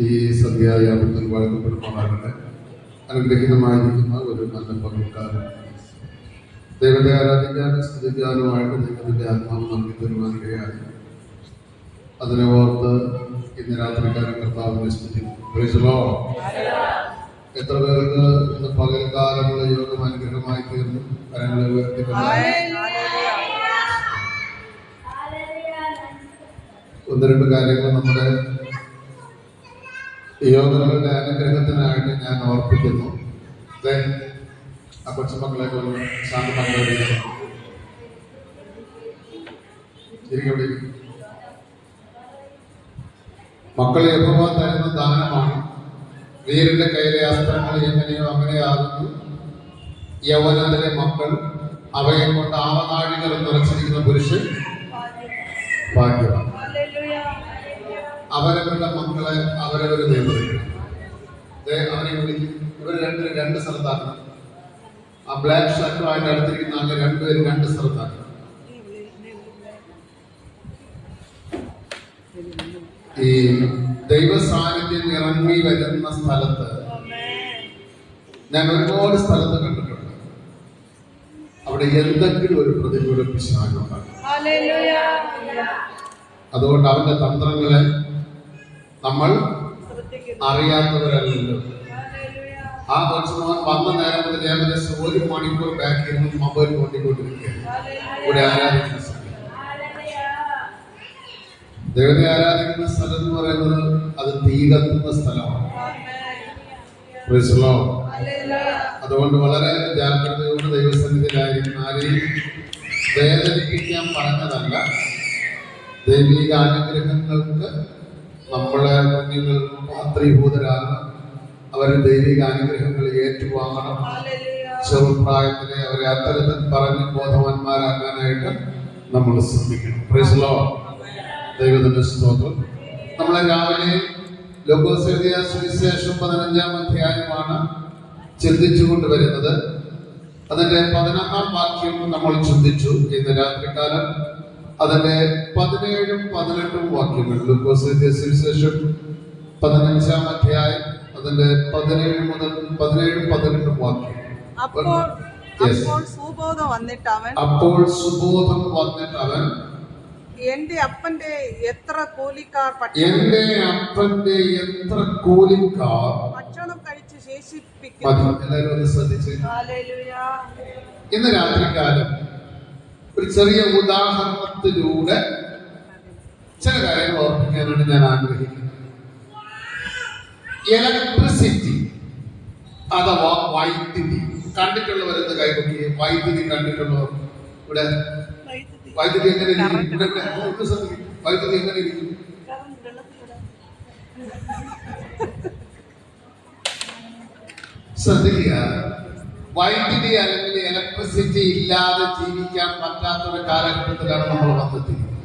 ഈ സന്ധ്യായാപത്തിൽ വാഴ്ത്തപ്പെടുമാറാകട്ടെ. അനുഗ്രഹീതമായിരിക്കുന്ന ഒരു നല്ല പകൽക്കാലം ദൈവത്തെ ആരാധിക്കാനും സ്തുതിക്കാനുമായിട്ട് ദൈവത്തിൻ്റെ ആത്മാവ് നൽകി തരുവാനിടയായി. അതിനെ ഓർത്ത് ഇന്ന് രാത്രിക്കാരൻ കർത്താവിനെ സ്തുതിക്കുന്നു. എത്ര പേർക്ക് ഇന്ന് പകൽക്കാലമുള്ള യോഗം അനുഗ്രഹമായി തീർന്നു? കരങ്ങളെ ഉയർത്തി ഒന്ന് രണ്ട് കാര്യങ്ങൾ നമ്മുടെ യോഗങ്ങളുടെ അനുഗ്രഹത്തിനായിട്ട് ഞാൻ ഓർപ്പിക്കുന്നു. ആ കൊച്ചുമക്കളെ പോലെ ശാന്തമക്കളെ മക്കളെ യഹോവ തരുന്ന ദാനമാണ്. വീരന്റെ കയ്യിലെ അസ്ത്രങ്ങൾ എങ്ങനെയോ അങ്ങനെയാകുന്നു യൗവനത്തിലെ മക്കൾ. അവയെ കൊണ്ട് ആവനാഴികൾ നിറച്ചിരിക്കുന്ന പുരുഷൻ ഭാഗ്യവാൻ. അവരവരുടെ മക്കളെ അവരവർ നിയന്ത്രിക്കണം. അവരെ വിളിക്കും. ഇവർ രണ്ട് സ്ഥലത്താക്കണം. ആ ബ്ലാക്ക് ഷർട്ടുമായിട്ട് അടുത്തിരിക്കുന്ന ആളെ രണ്ടുപേരും രണ്ട് സ്ഥലത്താക്കണം. ഈ ദൈവ സാന്നിധ്യം ഇറങ്ങി വരുന്ന സ്ഥലത്ത് ഞാൻ ഒരുപാട് സ്ഥലത്ത് കണ്ടിട്ടുണ്ട്. അവിടെ എന്തെങ്കിലും ഒരു പ്രതികൂല പിശാചുണ്ടാകും. അതുകൊണ്ട് അവന്റെ തന്ത്രങ്ങളെ നമ്മൾ അറിയാത്തവരല്ലല്ലോ. ആ കൊച്ചുമോൻ വന്ന നേരം മുതൽ ഏകദേശം 1 മണിക്കൂർ ബാക്കിൽ നിന്ന് മൊബൈൽ കൊണ്ടിരിക്കുകയാണ്. ഇവിടെ ആരാധിക്കുന്ന സ്ഥലം, ദൈവത്തെ ആരാധിക്കുന്ന സ്ഥലം എന്ന് പറയുന്നത് അത് തീ കത്തുന്ന സ്ഥലമാണ്. അതുകൊണ്ട് വളരെ ജാഗ്രതയോട് ദൈവസന്നിധിയിലായിരിക്കും. ആരെയും വേദനിപ്പിക്കാൻ പറഞ്ഞതല്ല. ദൈവിക അനുഗ്രഹങ്ങൾക്ക് നമ്മളെ കുഞ്ഞുങ്ങൾ പാത്രീഭൂതരാകണം. അവർ ദൈവിക അനുഗ്രഹങ്ങൾ ഏറ്റുവാങ്ങണം. ചെറുപ്രായത്തിലെ അവരെ അത്തരത്തിൽ പറഞ്ഞ് ബോധവാന്മാരാക്കാനായിട്ട് നമ്മൾ ശ്രമിക്കണം. Praise the Lord. ദൈവത്തിന്റെ സ്തോത്രം. നമ്മളെ രാവിലെ ലൂക്കോസ് എഴുതിയ സുവിശേഷം 15-ാം അധ്യായമാണ് ചിന്തിച്ചു കൊണ്ടുവരുന്നത്. അതിന്റെ 11-ാം വാക്യം നമ്മൾ ചിന്തിച്ചു. ഇന്ന് രാത്രികാലം അതിന്റെ 17-ഉം 18-ഉം വാക്യങ്ങൾ ലൂക്കോസ് എഴുതിയ സുവിശേഷം 15-ാം അധ്യായം അതിന്റെ 17 മുതൽ 17-ഉം 18-ഉം വാക്യം. അപ്പോൾ സുബോധം വന്നിട്ട് അവൻ എന്റെ അപ്പന്റെ എത്ര കൂലിക്കാർ ഭക്ഷണം കഴിച്ച് ശേഷിപ്പിക്കുന്നു. എല്ലാവരും ശ്രദ്ധിച്ച് ഇന്ന് രാത്രികാലം ഒരു ചെറിയ ഉദാഹരണത്തിലൂടെ ചില കാര്യങ്ങൾ ഓർപ്പിക്കാനാണ് ഞാൻ ആഗ്രഹിക്കുന്നത്. ഇലക്ട്രിസിറ്റി അഥവാ വൈദ്യുതി കണ്ടിട്ടുള്ളവരെന്ന് കൈപൊക്കി. വൈദ്യുതി കണ്ടിട്ടുള്ളവർ ഇവിടെ വൈദ്യുതി എങ്ങനെ ഇരിക്കും? വൈദ്യുതി എങ്ങനെ ഇരിക്കും? ശ്രദ്ധിക്കുക. വൈദ്യുതി അല്ലെങ്കിൽ ഇലക്ട്രിസിറ്റി ഇല്ലാതെ ജീവിക്കാൻ പറ്റാത്ത ഒരു കാലഘട്ടത്തിലാണ് നമ്മൾ വന്നെത്തിക്കുന്നത്.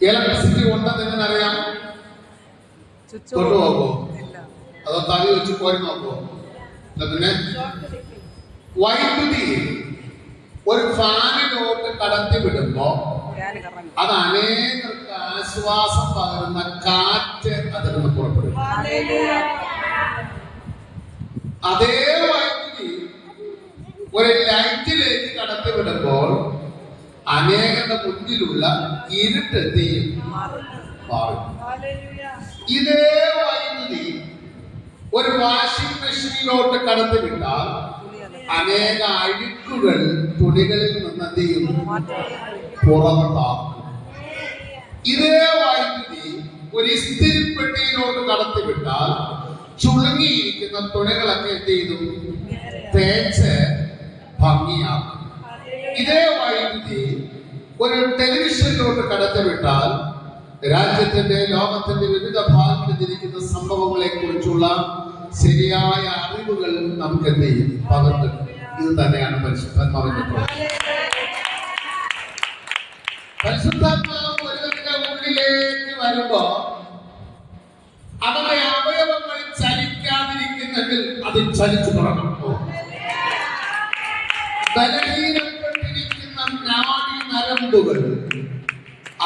ഇലക്ട്രിസിറ്റി ഉണ്ടെന്ന് എങ്ങനെ അറിയാം? തൊട്ടു നോക്കോ? അതോ തവി വെച്ച് കോരി നോക്കോ? പിന്നെ വൈദ്യുതി ഒരു ഫാനിലോട്ട് കടത്തി വിടുമ്പോ അത് അനേകർക്ക് ആശ്വാസം പകരുന്ന കാറ്റ് അതിൽ നിന്ന് പുറപ്പെടും. അതേ വൈദ്യുതി ഒരു ലൈറ്റിലേക്ക് കടത്തി വിടുമ്പോൾ അനേകരുടെ മുന്നിലുള്ള ഇരുട്ടെത്തിയും മാറും. ഇതേ വൈദ്യുതി ഒരു വാഷിംഗ് മെഷീനിലോട്ട് കടത്തി വിട്ടാൽ അനേക അഴുക്കുകൾ തുണികളിൽ നിന്നെയും പുറത്താക്കും. ഇതേ വൈദ്യുതി ഒരു ഇസ്തിരിപ്പെട്ടിയിലോട്ട് കടത്തിവിട്ടാൽ ചുളുങ്ങിയിരിക്കുന്ന തുണികളൊക്കെ എന്ത് ചെയ്തു? തേച്ച് ഭംഗിയാക്കും. ഇതേ വൈദ്യുതി ഒരു ടെലിവിഷനിലോട്ട് കടത്തിവിട്ടാൽ രാജ്യത്തിന്റെ ലോകത്തിന്റെ വിവിധ ഭാഗങ്ങളിൽ ഇരിക്കുന്ന സംഭവങ്ങളെ കുറിച്ചുള്ള ശരിയായ അറിവുകൾ നമുക്ക് എന്ത് ചെയ്യും? പകർന്നു. ഇത് തന്നെയാണ് പരിശുദ്ധാത്മാവിന്റെ പ്രവൃത്തി. പരിശുദ്ധാത്മാവ് ഒരുവന്റെ ഉള്ളിലേക്ക് വരുമ്പോ അവരുടെ അവയവങ്ങൾ ചലിക്കാതിരിക്കുന്നെങ്കിൽ അത് ചലിച്ചു തുടങ്ങും. ബലഹീനപ്പെട്ടിരിക്കുന്ന നാഡി നരമ്പുകൾ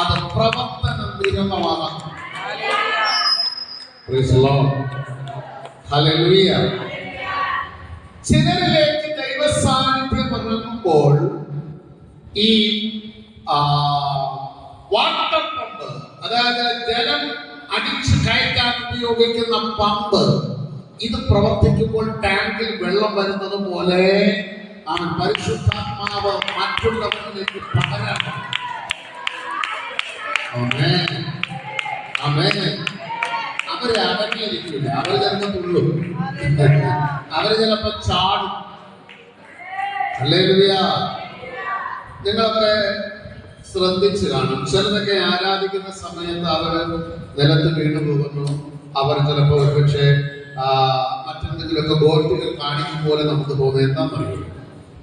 അത് പ്രവർത്തനം നിരന്തരമാകാം. Praise the Lord. Hallelujah. ചിലരിലേക്ക് ദൈവ സാന്നിധ്യം ഇറങ്ങുമ്പോൾ ഈ വാട്ടർ പമ്പ്, അതായത് ജലം അടിച്ചു കയറ്റാൻ ഉപയോഗിക്കുന്ന പമ്പ്, ഇത് പ്രവർത്തിക്കുമ്പോൾ ടാങ്കിൽ വെള്ളം വരുന്നത് പോലെ അവൻ പരിശുദ്ധാത്മാവ് മറ്റുള്ളവരിലേക്ക് പകരണം. ആമേൻ, ആമേൻ. അവര് അടങ്ങിയിരിക്കില്ല, അവര് ചിലപ്പോൾ തുള്ളും, അവര് ചിലപ്പോ ചാടും. ഹല്ലേലൂയ. നിങ്ങളൊക്കെ ശ്രദ്ധിച്ചു കാണും, ചിലരൊക്കെ ആരാധിക്കുന്ന സമയത്ത് അവര് നിലത്ത് വീണു പോകുന്നു. അവർ ചിലപ്പോൾ ഒരുപക്ഷെ മറ്റെന്തെങ്കിലുമൊക്കെ ഗോഷ്ഠികൾ കാണിക്കും പോലെ നമുക്ക് തോന്നുന്നത് എന്താണെന്നറിയും.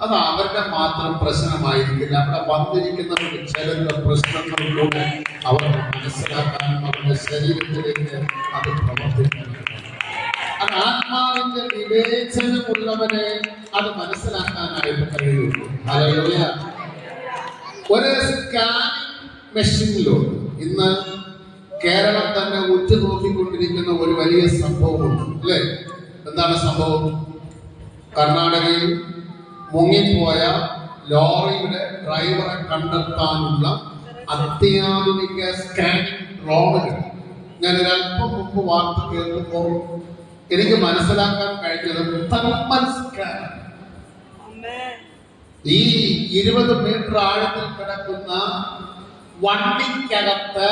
അത് അവരുടെ മാത്രം പ്രശ്നമായിരിക്കില്ല, അവിടെ വന്നിരിക്കുന്നവർക്ക് ചിലരുടെ പ്രശ്നങ്ങളിലൂടെ അവർക്ക് മനസ്സിലാക്കാനും അവരുടെ ശരീരത്തിലേക്ക് അത് പ്രവർത്തിക്കാനും. അത് ആത്മാവിന്റെ വിവേചനമുള്ളവനെ അത് മനസ്സിലാക്കാനായിട്ട് കഴിയുള്ളൂ. ഹല്ലേലൂയ. ഒരു സ്കാനിങ് മെഷീനിലുണ്ട്. ഇന്ന് കേരളം തന്നെ ഉറ്റുനോക്കിക്കൊണ്ടിരിക്കുന്ന ഒരു വലിയ സംഭവമുണ്ട്, അല്ലേ? എന്താണ് സംഭവം? കർണാടകയിൽ മുങ്ങിപ്പോയ ലോറിയുടെ ഡ്രൈവറെ കണ്ടെത്താനുള്ള അത്യാധുനിക സ്കാനിങ് ഡ്രോണുകൾ. ഞാൻ ഒരല്പം മുമ്പ് വാർത്ത കേൾക്കുമ്പോൾ എനിക്ക് മനസ്സിലാക്കാൻ കഴിഞ്ഞത് തെർമൽ സ്കാൻ. ഈ 20 മീറ്റർ ആഴത്തിൽ കിടക്കുന്ന വണ്ടിക്കകത്ത്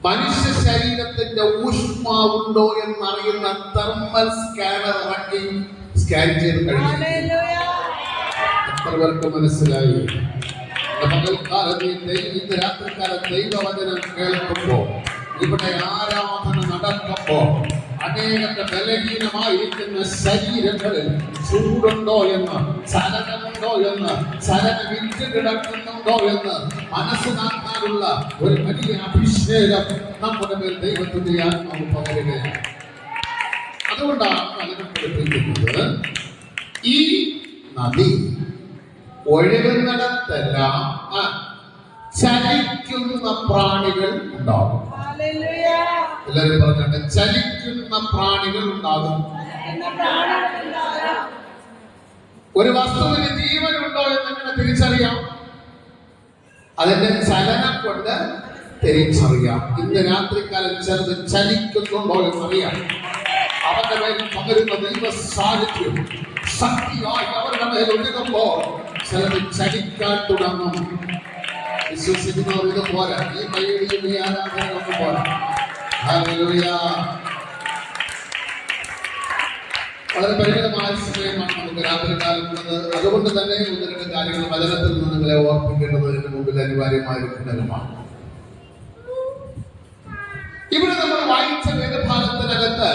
മനുഷ്യ ശരീരത്തിന്റെ ഊഷ്മാവുണ്ടോ എന്നറിയുന്ന തെർമൽ സ്കാനർ ഇറക്കി സ്കാൻ ചെയ്ത് കഴിഞ്ഞു. എത്ര പേർക്ക് മനസ്സിലായി? പകൽക്കാലത്ത് ഇന്ന് രാത്രിക്കാലത്ത് ദൈവവചനം കേൾക്കുമ്പോൾ, ഇവിടെ ആരാധന നടക്കുമ്പോൾ അനേകത്തെ ബലഹീനമായിരിക്കുന്ന ശരീരങ്ങളിൽ ചൂടുണ്ടോ എന്ന്, ചലനമുണ്ടോ എന്ന്, ചലനം വിറ്റ് കിടക്കുന്നുണ്ടോ എന്ന് മനസ്സിലാക്കാനുള്ള ഒരു വലിയ അഭിഷേകം നമ്മുടെ മേൽ ദൈവത്തിന്റെ ആത്മാവ് പകരുകയാണ്. അതുകൊണ്ടാണ് അനുഭവപ്പെടുത്തിയിരിക്കുന്നത്, ഈ നദി ഒഴുകുന്നിടത്തെല്ലാം ചലിക്കുന്ന പ്രാണികൾ ഉണ്ടാകും. എല്ലാവരും പറഞ്ഞിട്ട് ചലിക്കുന്ന പ്രാണികൾ ഉണ്ടാകും. ഒരു വസ്തുവിന് ജീവനുണ്ടോ എന്ന് എങ്ങനെ തിരിച്ചറിയാം? അതിന്റെ ചലനം കൊണ്ട് തിരിച്ചറിയാം. ഇന്ന് രാത്രിക്കാലം ചിലത് ചലിക്കുന്നുണ്ടോ എന്നറിയാം. അവന്റെ മേൽ പകരുന്ന ദൈവ സാന്നിധ്യം ശക്തിയായി അവരുടെ മേൽ ഒഴുകുമ്പോൾ ചിലത് ചലിക്കാൻ തുടങ്ങും. വിശ്വസിക്കുന്നവർ ഇത് പോരാ, ഈ കൈയടിയും ഈ ആരാധനയൊന്നും പോരാ. ഹല്ലേലൂയ. വളരെ പരിമിതമായ സമയമാണ് നമുക്ക് രാത്രികാലത്തുള്ളത്. അതുകൊണ്ട് തന്നെ 1-2 കാര്യങ്ങൾ വചനത്തിൽ നിന്ന് നിങ്ങളെ ഓർപ്പിക്കേണ്ടത് എന്റെ മുമ്പിൽ അനിവാര്യമായ ഒരു ഘടകമാണ്. ഇവിടെ നമ്മൾ വായിച്ച വേദഭാഗത്തിനകത്ത്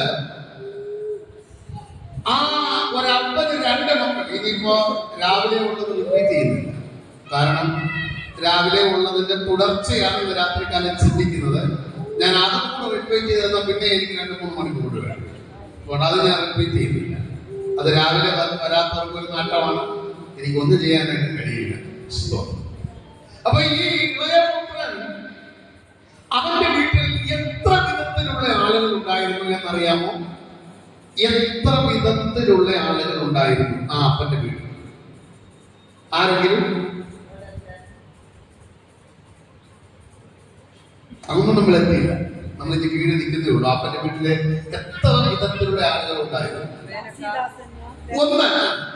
ഒരപ്പന് 2 മക്കൾ. ഇനിയിപ്പോ രാവിലെ ഉള്ളത് റിപ്പീറ്റ് ചെയ്യുന്നില്ല, കാരണം രാവിലെ ഉള്ളതിന്റെ തുടർച്ചയാണ് ഇന്ന് രാത്രികാലം ചിന്തിക്കുന്നത്. ഞാൻ അതും കൂടെ റിപ്പീറ്റ് ചെയ്തെന്നാൽ പിന്നെ എനിക്ക് 2-3 മണിക്കൂർ വേണം. അതുകൊണ്ട് അത് ഞാൻ റിപ്പീറ്റ് ചെയ്യുന്നില്ല. അത് രാവിലെ വരാത്തവർക്ക് ഒരു നാട്ടമാണ്, എനിക്കൊന്നും ചെയ്യാനായിട്ട് കഴിയില്ല. അപ്പൊ ഈ ഇളയപുത്രൻ അവന്റെ വീട്ടിൽ എത്ര വിധത്തിലുള്ള ആളുകൾ ഉണ്ടായിരുന്നു എന്നറിയാമോ? എത്ര വിധത്തിലുള്ള ആളുകൾ ഉണ്ടായിരുന്നു ആ അപ്പന്റെ വീട്ടിൽ? ആരെങ്കിലും അതൊന്നും നമ്മൾ എത്തിയില്ല. നമ്മൾ ഇത് കീഴിൽ നിൽക്കുന്നേ ഉള്ളൂ. അപ്പന്റെ വീട്ടിലെ എത്ര വിധത്തിലുള്ള ആളുകൾ ഉണ്ടായിരുന്നു? ഒന്ന്,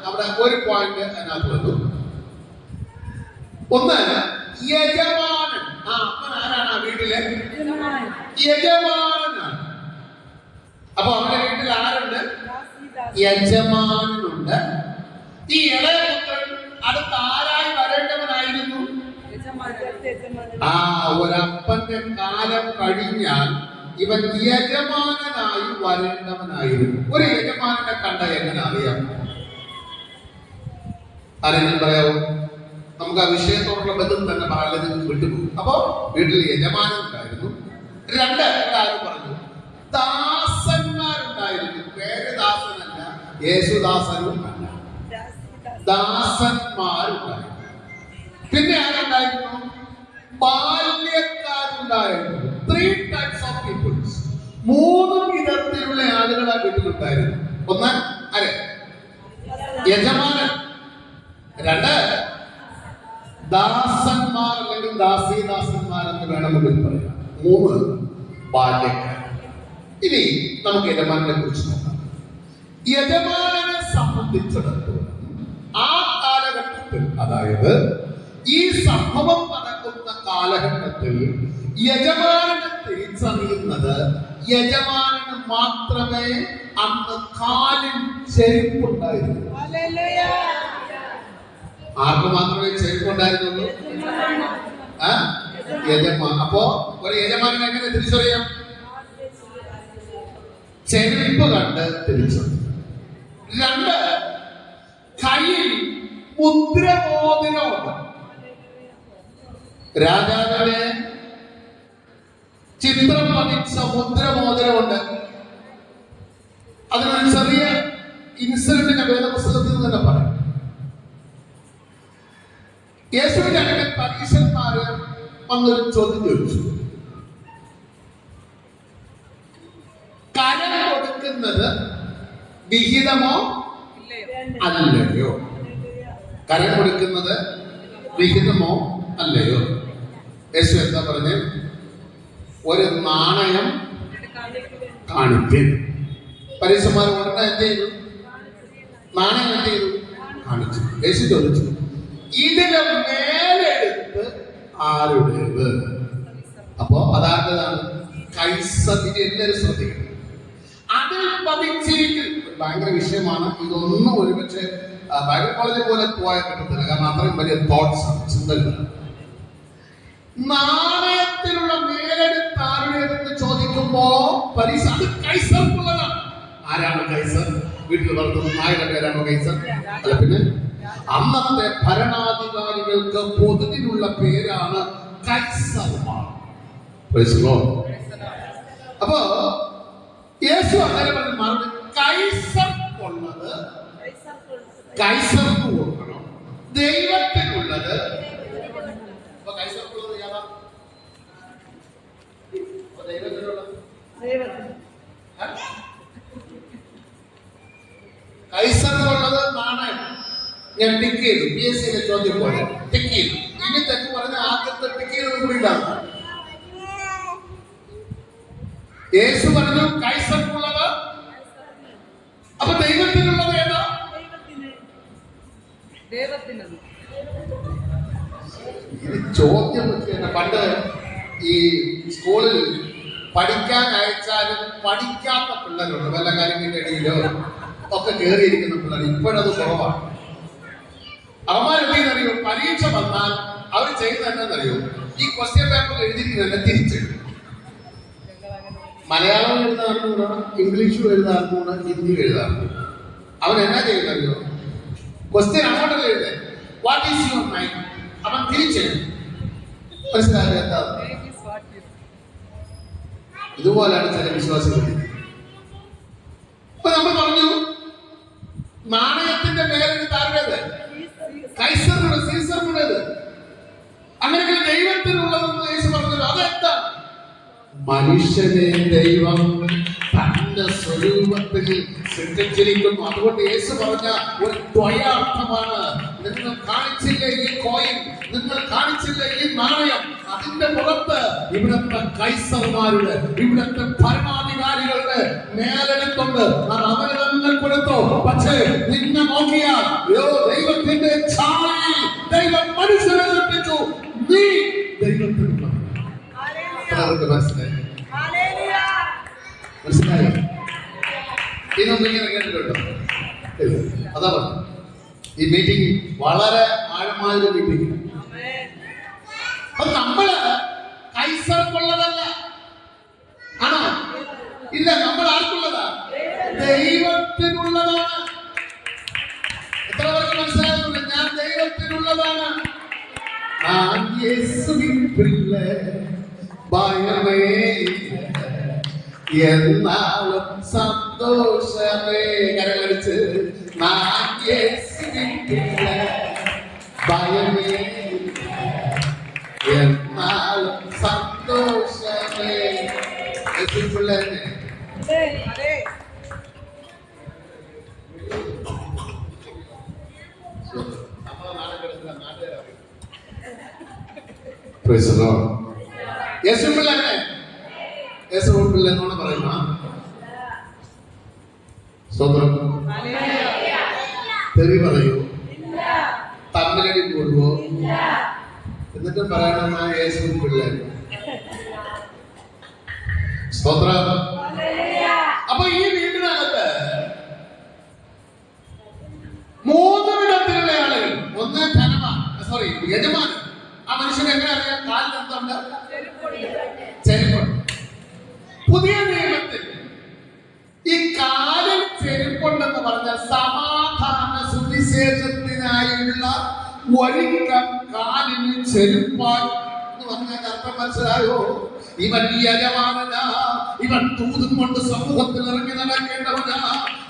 അവിടെ ഒരു പോയിന്റ് അതിനകത്ത് വന്നു. ഒന്ന്, യജമാനൻ. അപ്പൻ ആരാണ്? ആ വീട്ടിലെ യജമാനനാണ്. അപ്പൊ അവന്റെ വീട്ടിൽ ആരുണ്ട്? യജമാനനുണ്ട്. ഈ ഇളയപുത്രൻ അടുത്ത ആരായി വരേണ്ടവനായിരുന്നു? ഒരപ്പന്റെ കാലം കഴിഞ്ഞാൽ ഇവൻ യജമാനനായി വരേണ്ടവനായിരുന്നു. ഒരു യജമാനെ കണ്ട എങ്ങനെ അറിയാം? ആരെങ്കിലും പറയാവോ? നമുക്ക് ആ വിഷയത്തോടുള്ള ബന്ധം തന്നെ പറയാൻ വിട്ടുപോകും. അപ്പോ വീട്ടിൽ യജമാനൻ ഉണ്ടായിരുന്നു. 2, ഇവിടെ ആരും പറഞ്ഞു, ദാസന്മാരുണ്ടായിരുന്നു. പേര് ദാസനല്ല, യേശുദാസനും അല്ല, ദാസന്മാരുണ്ടായിരുന്നു. പിന്നെ ആരുണ്ടായിരുന്നു? ബാല്യക്കാരുണ്ടായിരുന്നു. 3 types of people. മൂന്ന് വിധത്തിലുള്ള ആളുകൾ ആ വീട്ടിലുണ്ടായിരുന്നു. ഒന്ന് ആര്? യജമാനൻ. രണ്ട് ദാസന്മാർ അല്ലെങ്കിൽ ദാസീദാസന്മാർ എന്ന് വേണമെങ്കിൽ പറയാം. മൂന്ന് ബാല്യക്കാർ. ഇനി നമുക്ക് യജമാനെ കുറിച്ച് നോക്കാം. യജമാനെ സംബന്ധിച്ചിടത്തോളം ആ കാലഘട്ടത്തിൽ, അതായത് ഈ സംഭവം നടക്കുന്ന കാലഘട്ടത്തിൽ യജമാനെ തിരിച്ചറിയുന്നത് യജമാനന് മാത്രമേ അന്ന് കാലിൽ ചെരുപ്പുണ്ടായിരുന്നു. ആർക്ക് മാത്രമേ ചെരുപ്പുണ്ടായിരുന്നുള്ളൂ? യജമാൻ. അപ്പോ ഒരു യജമാനൻ എങ്ങനെ തിരിച്ചറിയാം? ചെരുപ്പ് കണ്ട് തിരിച്ചറിയാം. രണ്ട്, കയ്യിൽ മുദ്രമോതിരമുണ്ട്. രാജാവിനെ ചിത്രം പതിച്ച മുദ്രമോതിരമുണ്ട്. അതിനൊരു ചെറിയ ഇൻസിഡന്റിന്റെ വേദപുസ്തകത്തിൽ നിന്ന് തന്നെ പറയാം. യേശുവിന്റെ അടുക്കൽ പരീശന്മാര് വന്നൊരു ചോദ്യം ചോദിച്ചു. കരം കൊടുക്കുന്നത് വിഹിതമോ അല്ലയോ? കരം കൊടുക്കുന്നത് വിഹിതമോ അല്ലയോ? യേശു എന്താ പറഞ്ഞ്? ഒരു നാണയം കാണിപ്പിൻ. പരീശന്മാർ ഉടനെ എന്ത് ചെയ്തു? നാണയം എന്ത് ചെയ്തു? കാണിച്ചു. യേശു ചോദിച്ചു, ഇതിന് മേലെടുത്ത് ആരുടേത്? അപ്പോ അതാരുടേതാണ്? കൈസറിന്. എല്ലാവരും ശ്രദ്ധിക്കണം. അതിൽ പതിച്ചിരിക്കും. ഭയങ്കര വിഷയമാണ്. ഇതൊന്നും ഒരുപക്ഷെ ബൈബിൾ കോളേജ് പോലെ പോയാൽ കിട്ടത്തില്ല. കാരണം അത്രയും വലിയ തോട്ട്സ് ആണ്, ചിന്തകളാണ്. നാണയത്തിലുള്ള മേലെടുത്ത് ആരുടേതെന്ന് ചോദിക്കുമ്പോ അത് കൈസർക്കുള്ളതാണ്. ആരാണ് കൈസർ? വീട്ടിൽ വളർത്തുന്ന നായുടെ പേരാണോ കൈസർ? അല്ല, പിന്നെ അന്നത്തെ ഭരണാധികാരികൾക്ക് പൊതുവിലുള്ള പേരാണ് കൈസർമാർ. അപ്പോ യേശു അങ്ങനെ പറഞ്ഞ മറുപടി, കൈസർക്കുള്ളത് കൈസർക്ക് കൊടുക്കണം, ദൈവത്തിനുള്ളത് കൈസർക്കുള്ളത് ഏതാ? ദൈവത്തിനുള്ളത് കൈസർക്കുള്ളത് നാണയം. ഞാൻ ടിക്ക് ചെയ്തു. PSC ചോദ്യം പോലെ ടിക്ക് ചെയ്തു. ഇനി തെറ്റ് പറഞ്ഞ ആദ്യത്തെ ടിക്ക് ചെയ്തത് കൂടി ഇതാണ്. യേശു പറഞ്ഞു കൈസർക്കുള്ളത്. അപ്പൊ ദൈവത്തിനുള്ളത് ഏതാ? ചോദ്യം പണ്ട് ഈ സ്കൂളിൽ പഠിക്കാൻ അയച്ചാലും പഠിക്കാത്ത പിള്ളേരുണ്ട്. വല്ല കാര്യങ്ങളുടെ ഇടയിലോ ഒക്കെ കയറിയിരിക്കുന്ന പിള്ളേർ. ഇപ്പോഴത് കുറവാണ്. അവന്മാരെന്തെന്നറിയോ? പരീക്ഷ വന്നാൽ അവർ ചെയ്യുന്നത് എന്താണെന്നറിയോ? ഈ ക്വസ്റ്റ്യൻ പേപ്പർ എഴുതിയിട്ട് തിരിച്ചെഴുതും. മലയാളം എഴുതാറുണ്ട്, ഇംഗ്ലീഷും എഴുതാറുണ്ട്, ഹിന്ദി എഴുതാറുണ്ട്. അവൻ എന്നാ ചെയ്യുന്നറിയോ? ക്വസ്റ്റ്യൻ അങ്ങോട്ടല്ല എഴുതേ. What is your mind? അവൻ തിരിച്ചെഴുതും. മനസ്സിലായോ എന്താ? ഇതുപോലെയാണ് ചില വിശ്വാസികൾ. അപ്പൊ നമ്മൾ പറഞ്ഞു നാണയത്തിന്റെ മേലെടുത്ത് ആരുടേത്? കൈസറിനുള്ളത്, സീസറിനുള്ളത്. അങ്ങനെയെങ്കിൽ ദൈവത്തിനുള്ളതെന്ന് യേശു പറഞ്ഞത് അതെന്താ? മനുഷ്യനെ ദൈവം തന്റെ സ്വരൂപത്തിൽ സൃഷ്ടിച്ചിരിക്കുന്നു. അതുകൊണ്ട് യേശു പറഞ്ഞ ഒരു ദ്വയാർത്ഥമാണ്. നിങ്ങൾ കാണിച്ചില്ലേ ഈ കോയിൻ, നിങ്ങൾ കാണിച്ചില്ലേ ഈ നാണയം, അതിന്റെ പുറത്ത് ഇവിടുത്തെ കൈസർമാരുടെ, ഇവിടുത്തെ ഭരണാധികാരികളുടെ മേലെടുത്തുണ്ട്. അത് അവന് തന്നെ കൊടുത്തു. പക്ഷേ നിന്നെ നോക്കിയാൽ ദൈവത്തിന്റെ ഛായയിൽ ദൈവം മനുഷ്യനെ സൃഷ്ടിച്ചു. നീ ദൈവത്തിനുള്ള മനസ്സിലായി? മനസ്സിലായോ? ഇതൊന്നും ഇങ്ങനെ കേട്ടിട്ടുണ്ടോ? അതാ പറഞ്ഞു. ഈ മീറ്റിംഗ് വളരെ ആഴമായ മീറ്റിംഗ്. അപ്പൊ നമ്മള് കൈസർക്കുള്ളതല്ല. ആണോ? ഇല്ല, നമ്മൾ ആർക്കുള്ളതാ? ദൈവത്തിനുള്ളതാണ്. എത്ര പേർക്ക് മനസ്സിലാകുന്നുണ്ട്? ഞാൻ ദൈവത്തിനുള്ളതാണ്. ഞാൻ യേശുവിൻ പിള്ളേ, ഭയമേ എന്നാലും സന്തോഷമേ. കരകളിച്ച് ഞാൻ യേശുവിൻ പിള്ളേ, ഭയമേ എന്നാലും സന്തോഷമേ. യേശുവിൻ പിള്ളേരെ അതെ. Praise the Lord. യേശുപിള്ള യേശുപിള്ള എന്നാണ് പറയുന്ന സ്വന്തം തെറി പറയൂ, തമ്മിലടി കൂടുവോ, എന്നിട്ട് പറയണമെന്ന യേശുപിള്ള സ്തോത്രം. അപ്പൊ ഈ വീടിനകത്ത് 3 വിധത്തിലുള്ള ആളുകൾ. ഒന്ന് യജമാനൻ. ആ മനുഷ്യനെ എങ്ങനെ അറിയാം? കാലിൽ എന്തുണ്ട്? ചെരുപ്പുണ്ട്. പുതിയ നിയമത്തിൽ ഈ കാലിൽ ചെരുപ്പുണ്ടെന്ന് പറഞ്ഞാൽ സമാധാന സുവിശേഷത്തിനായുള്ള ഒരുക്കം കാലിന് ചെരുപ്പാൻ എന്ന് പറഞ്ഞാൽ അർത്ഥം മനസ്സിലായോ? ഇവൻ യജമാനനാ, ഇവൻ തൂതും കൊണ്ട് സമൂഹത്തിൽ ഇറങ്ങി നടക്കേണ്ടവനാ,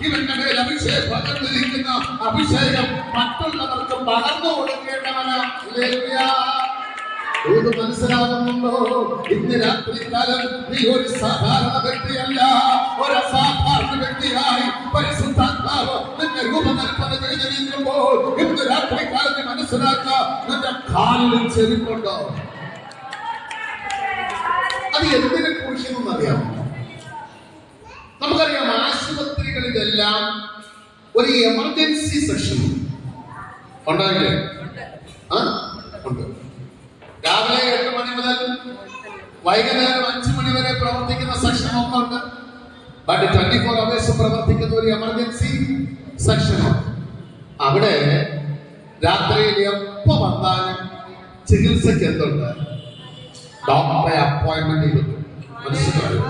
ഇവന്റെ മേൽ അഭിഷേകം പകർന്നിരിക്കുന്ന അഭിഷേകം മറ്റുള്ളവർക്ക് പകർന്നു കൊടുക്കേണ്ടവനാ. ഇത് മനസ്സിലാകുന്നുണ്ടോ? ഇന്ന് രാത്രികാലം നീ ഒരു സാധാരണ വ്യക്തിയല്ല, ഒരു അസാധാരണ വ്യക്തിയായി പരിശുദ്ധാത്മാവ് നിന്നെ രൂപകൽപ്പന ചെയ്തിരിക്കുമ്പോൾ ഇന്ന് രാത്രികാലം നീ മനസ്സിലാക്കുക, നിന്റെ കാലിൽ ചെരുപ്പുണ്ടോ? അത് എന്തിനെ കുറിച്ചെന്ന് അറിയാമോ? നമുക്കറിയാം, ആശുപത്രികളിലെല്ലാം ഒരു എമർജൻസി സെക്ഷൻ ഉണ്ടാകില്ലേ? ഉണ്ട്. രാവിലെ 8 മണി മുതൽ വൈകുന്നേരം 5 മണി വരെ പ്രവർത്തിക്കുന്ന സെക്ഷൻ ഒന്നുണ്ട്. ബട്ട് 24 hours പ്രവർത്തിക്കുന്ന ഒരു എമർജൻസി സെക്ഷനുണ്ട്. അവിടെ രാത്രിയിൽ എപ്പോ വന്നാലും ചികിത്സയ്ക്ക് എന്തുണ്ട്? ഡോക്ടറെ അപ്പോയിന്റ്മെന്റ് ചെയ്തിട്ടുണ്ട്. മനസ്സിലായോ?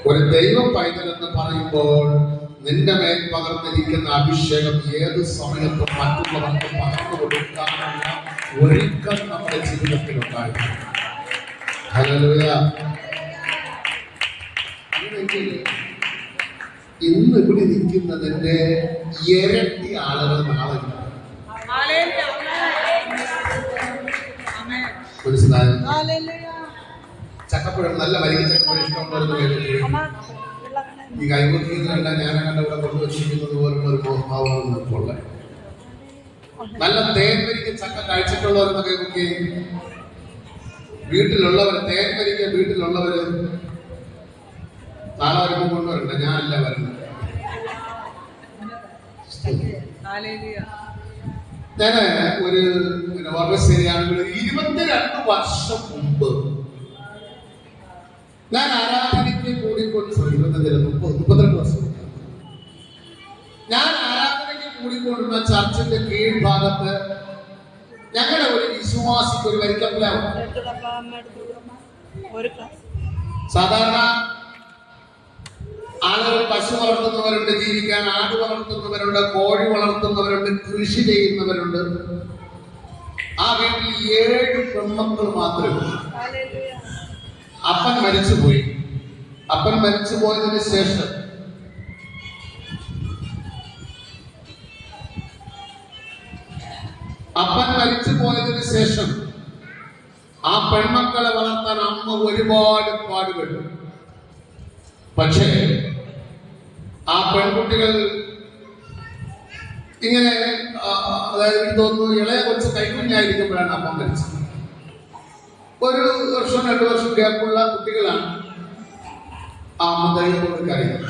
ഒരു ദൈവ പൈതൽ എന്ന് പറയുമ്പോൾ നിന്റെ മേൽ പകർന്നിരിക്കുന്ന അഭിഷേകം ഏത് സമയത്തും മറ്റുള്ളവർക്ക് പകർന്നു കൊടുക്കാനുള്ള ഒരുക്കം നമ്മുടെ ജീവിതത്തിൽ ഉണ്ടായിരുന്നു. ഹല്ലേലൂയ. അങ്ങനെയെങ്കിൽ ഇന്ന് ഇവിടെ നിൽക്കുന്നതിന്റെ ഇരട്ടി ആളുകൾ നാളെ മനസ്സിലായോ? ചക്കപ്പഴം നല്ല വലിയ ചക്കപ്പഴം ഇഷ്ടമുള്ളവർക്ക് ഈ കൈവക്കികളെല്ലാം ഞാൻ കണ്ട ഇവിടെ കൊണ്ടുവച്ചിരിക്കുന്നത് പോലുള്ള ഒരു മോഹഭാവമാണ് നമുക്കുള്ളത്. നല്ല തേൻവരിക്ക ചക്ക കഴിച്ചിട്ടുള്ളവരെന്ന് കൈവക്കി വീട്ടിലുള്ളവര്, തേൻവരിക്ക വീട്ടിലുള്ളവര് നാളെ വരുമ്പോൾ കൊണ്ടുവരണ്ട, ഞാനല്ല വരുന്നത്. ഞാന് ഒരു ഓർമ്മശരിയാണെങ്കിൽ 22 വർഷം മുമ്പ് ഞാൻ ആരാധനയ്ക്ക് കൂടിക്കൊണ്ട് 32 വർഷം ഞാൻ ആരാധനയ്ക്ക് കൂടിക്കൊണ്ടുള്ള ചർച്ചിന്റെ കീഴ്ഭാഗത്ത് ഞങ്ങളുടെ ഒരു വിശ്വാസിക്ക് ഒരു വരിക്കപ്പിലാണ്. സാധാരണ ആളുകൾ പശു വളർത്തുന്നവരുണ്ട്, ജീവിക്കാൻ ആട് വളർത്തുന്നവരുണ്ട്, കോഴി വളർത്തുന്നവരുണ്ട്, കൃഷി ചെയ്യുന്നവരുണ്ട്. ആ വീട്ടിൽ 7 പെൺമക്കൾ മാത്രമേ ഉള്ളൂ. അപ്പൻ മരിച്ചുപോയി. അപ്പൻ മരിച്ചു പോയതിനു ശേഷം ആ പെൺമക്കളെ വളർത്താൻ അമ്മ ഒരുപാട് പാടുപെട്ടു. പക്ഷേ ആ പെൺകുട്ടികൾ ഇങ്ങനെ, അതായത് എനിക്ക് തോന്നുന്നു ഇളയ കൊച്ചു കൈക്കുഞ്ഞായിരിക്കുമ്പോഴാണ് അമ്മ മരിച്ചത്. 1 വർഷം 2 വർഷം ഗ്യാപ്പുള്ള കുട്ടികളാണ്. ആ അമ്മ ദൈവത്തോട് കരയുന്നത്.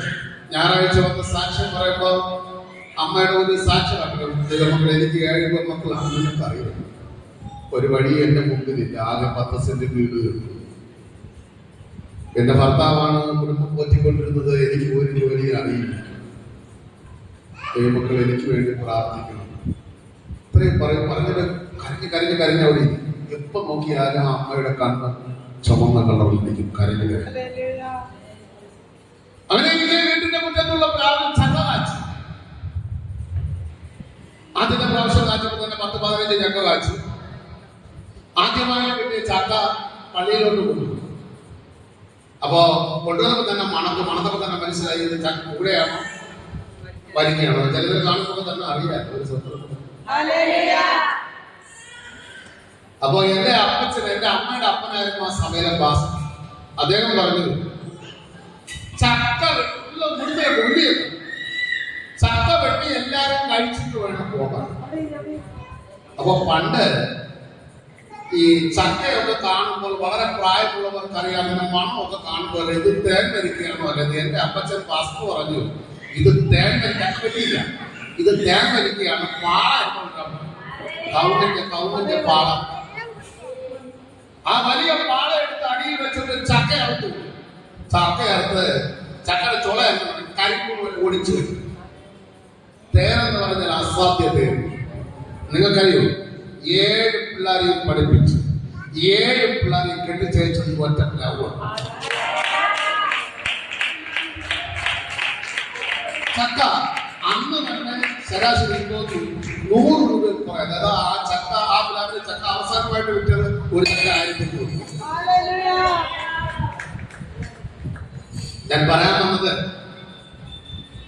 ഞായറാഴ്ച വന്ന് സാക്ഷ്യം പറയുമ്പോൾ അമ്മയുടെ ഒരു സാക്ഷ്യം അറിയാം. ദൈവമക്കൾ, എനിക്ക് 7 പെൺമക്കളാണ്, നിനക്ക് അറിയാം. ഒരു വഴി എന്റെ മുമ്പിലില്ല, ആകെ 10 സെന്റ് വീട്. എന്റെ ഭർത്താവാണ് കുടുംബം പോറ്റിക്കൊണ്ടിരുന്നത്, എനിക്ക് ഒരു ജോലി അറിയില്ല. ദൈവമക്കൾ, എനിക്ക് വേണ്ടി പ്രാർത്ഥിക്കണം. ഇത്രയും പറഞ്ഞിട്ട് കരഞ്ഞ് അവിടെ എപ്പോ നോക്കിയാലും അമ്മയുടെ കണ്ണ് ചുമന്ന കളറിലിരിക്കും, കരഞ്ഞ്. അങ്ങനെ വീട്ടിന്റെ മുറ്റത്തുള്ള പ്ലാവിൽ ചക്ക കാച്ചു. ആദ്യത്തെ പ്രാവശ്യം കാച്ചപ്പോൾ തന്നെ 10-15 ചക്ക കാച്ചു. ആദ്യമായി കിട്ടിയ ചക്ക പള്ളിയിലോട്ട് കൊണ്ടുപോയി. അപ്പോ കൊണ്ടുവന്നപ്പോ തന്നെ മണത്തപ്പോ തന്നെ മനസ്സിലായി ഇത് ചക്ക കൂടെയാണോ വരികയാണോ. ചിലർ കാണുമ്പോൾ തന്നെ അറിയാം ഒരു സ്വന്തം. അപ്പോ എന്റെ അപ്പച്ചൻ, എന്റെ അമ്മയുടെ അപ്പനായിരുന്നു ആ സമയം പാസ്. അദ്ദേഹം പറഞ്ഞു, ചക്ക ഉള്ള മുഴുവൻ ഉള്ളിയൊക്കെ ചക്ക വെട്ടി എല്ലാരും കഴിച്ചിട്ട് വേണം പോകാൻ. അപ്പൊ പണ്ട് ഈ ചക്കയൊക്കെ കാണുമ്പോൾ വളരെ പ്രായമുള്ളവർക്ക് അറിയാവുന്ന മണ്ണൊക്കെ കാണുമ്പോൾ ഇത് തേങ്ങരിക്കുകയാണോ അല്ലത്? എന്റെ അപ്പച്ചൻ പാസ്റ്റർ പറഞ്ഞു ഇത് തേങ്ങരിക്കാൻ പറ്റിയില്ല, ഇത് തേങ്ങരിക്കുകയാണ്. പാള കൗന്നിന്റെ പാള, ആ വലിയ പാള എടുത്ത് അടിയിൽ വെച്ചിട്ട് ചക്കയറുത്തു. ചക്കയറുത്ത് ചക്കയുടെ ചുള കരിപ്പൂർ ഓടിച്ചു വെച്ചു. തേനെന്ന് പറഞ്ഞാൽ അസാധ്യ തേൻ. നിങ്ങൾക്കറിയോ, 7 പിള്ളേരെയും പഠിപ്പിച്ചു, 7 പിള്ളേരെയും കെട്ടിച്ചയച്ചത് ഒറ്റ പ്ലാവാണ്. ചക്ക അന്ന് തന്നെ ശരാശരി 100 രൂപ കുറയാതെ. അതാ ആ ചക്ക, ആ പ്ലാവിലെ ചക്ക അവസാനമായിട്ട് വിറ്റത് ഒരു ചക്ക 1000 രൂപ. ഞാൻ പറയാൻ വന്നത്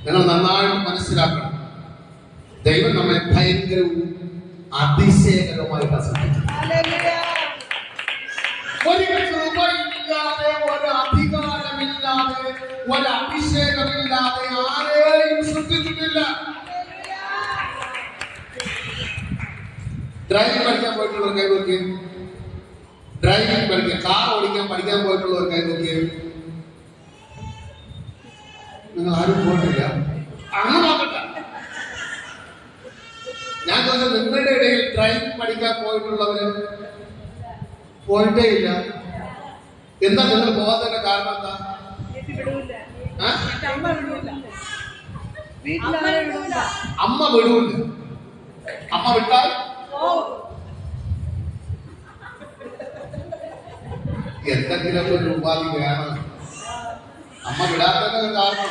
നിങ്ങൾ നന്നായിട്ട് മനസ്സിലാക്കണം. ദൈവം നമ്മെ ഭയങ്കരവും അതിശയകരമായിട്ട് സൃഷ്ടിച്ചു. ഒരു കൃപയില്ലാതെ, ഒരു അധികാരമില്ലാതെ, ഒരു അഭിഷേകമില്ലാതെ ആരെയും സൃഷ്ടിച്ചിട്ടില്ല. ഡ്രൈവിംഗ് പഠിക്കാൻ പോയിട്ടുള്ളവർ കൈ നോക്കി. ഡ്രൈവിംഗ് പഠിക്കാൻ, കാർ ഓടിക്കാൻ പഠിക്കാൻ പോയിട്ടുള്ളവർ കൈ നോക്കി. നിങ്ങൾ ആരും പോയിട്ടില്ല. അങ്ങനെ നോക്കട്ടെ. ഞാൻ ചോദിച്ചത്, നിങ്ങളുടെ ഇടയിൽ ഡ്രൈവിംഗ് പഠിക്കാൻ പോയിട്ടുള്ളവര് പോയിട്ടേ ഇല്ല. എന്താ നിങ്ങൾ പോകാത്തതിന്റെ കാരണം എന്താ? അമ്മ വിടൂല്ല. അമ്മ വിട്ടാൽ എന്തെങ്കിലും ഒരു ഉപാധി വേണം. അമ്മ വിടാത്തതിന്റെ കാരണം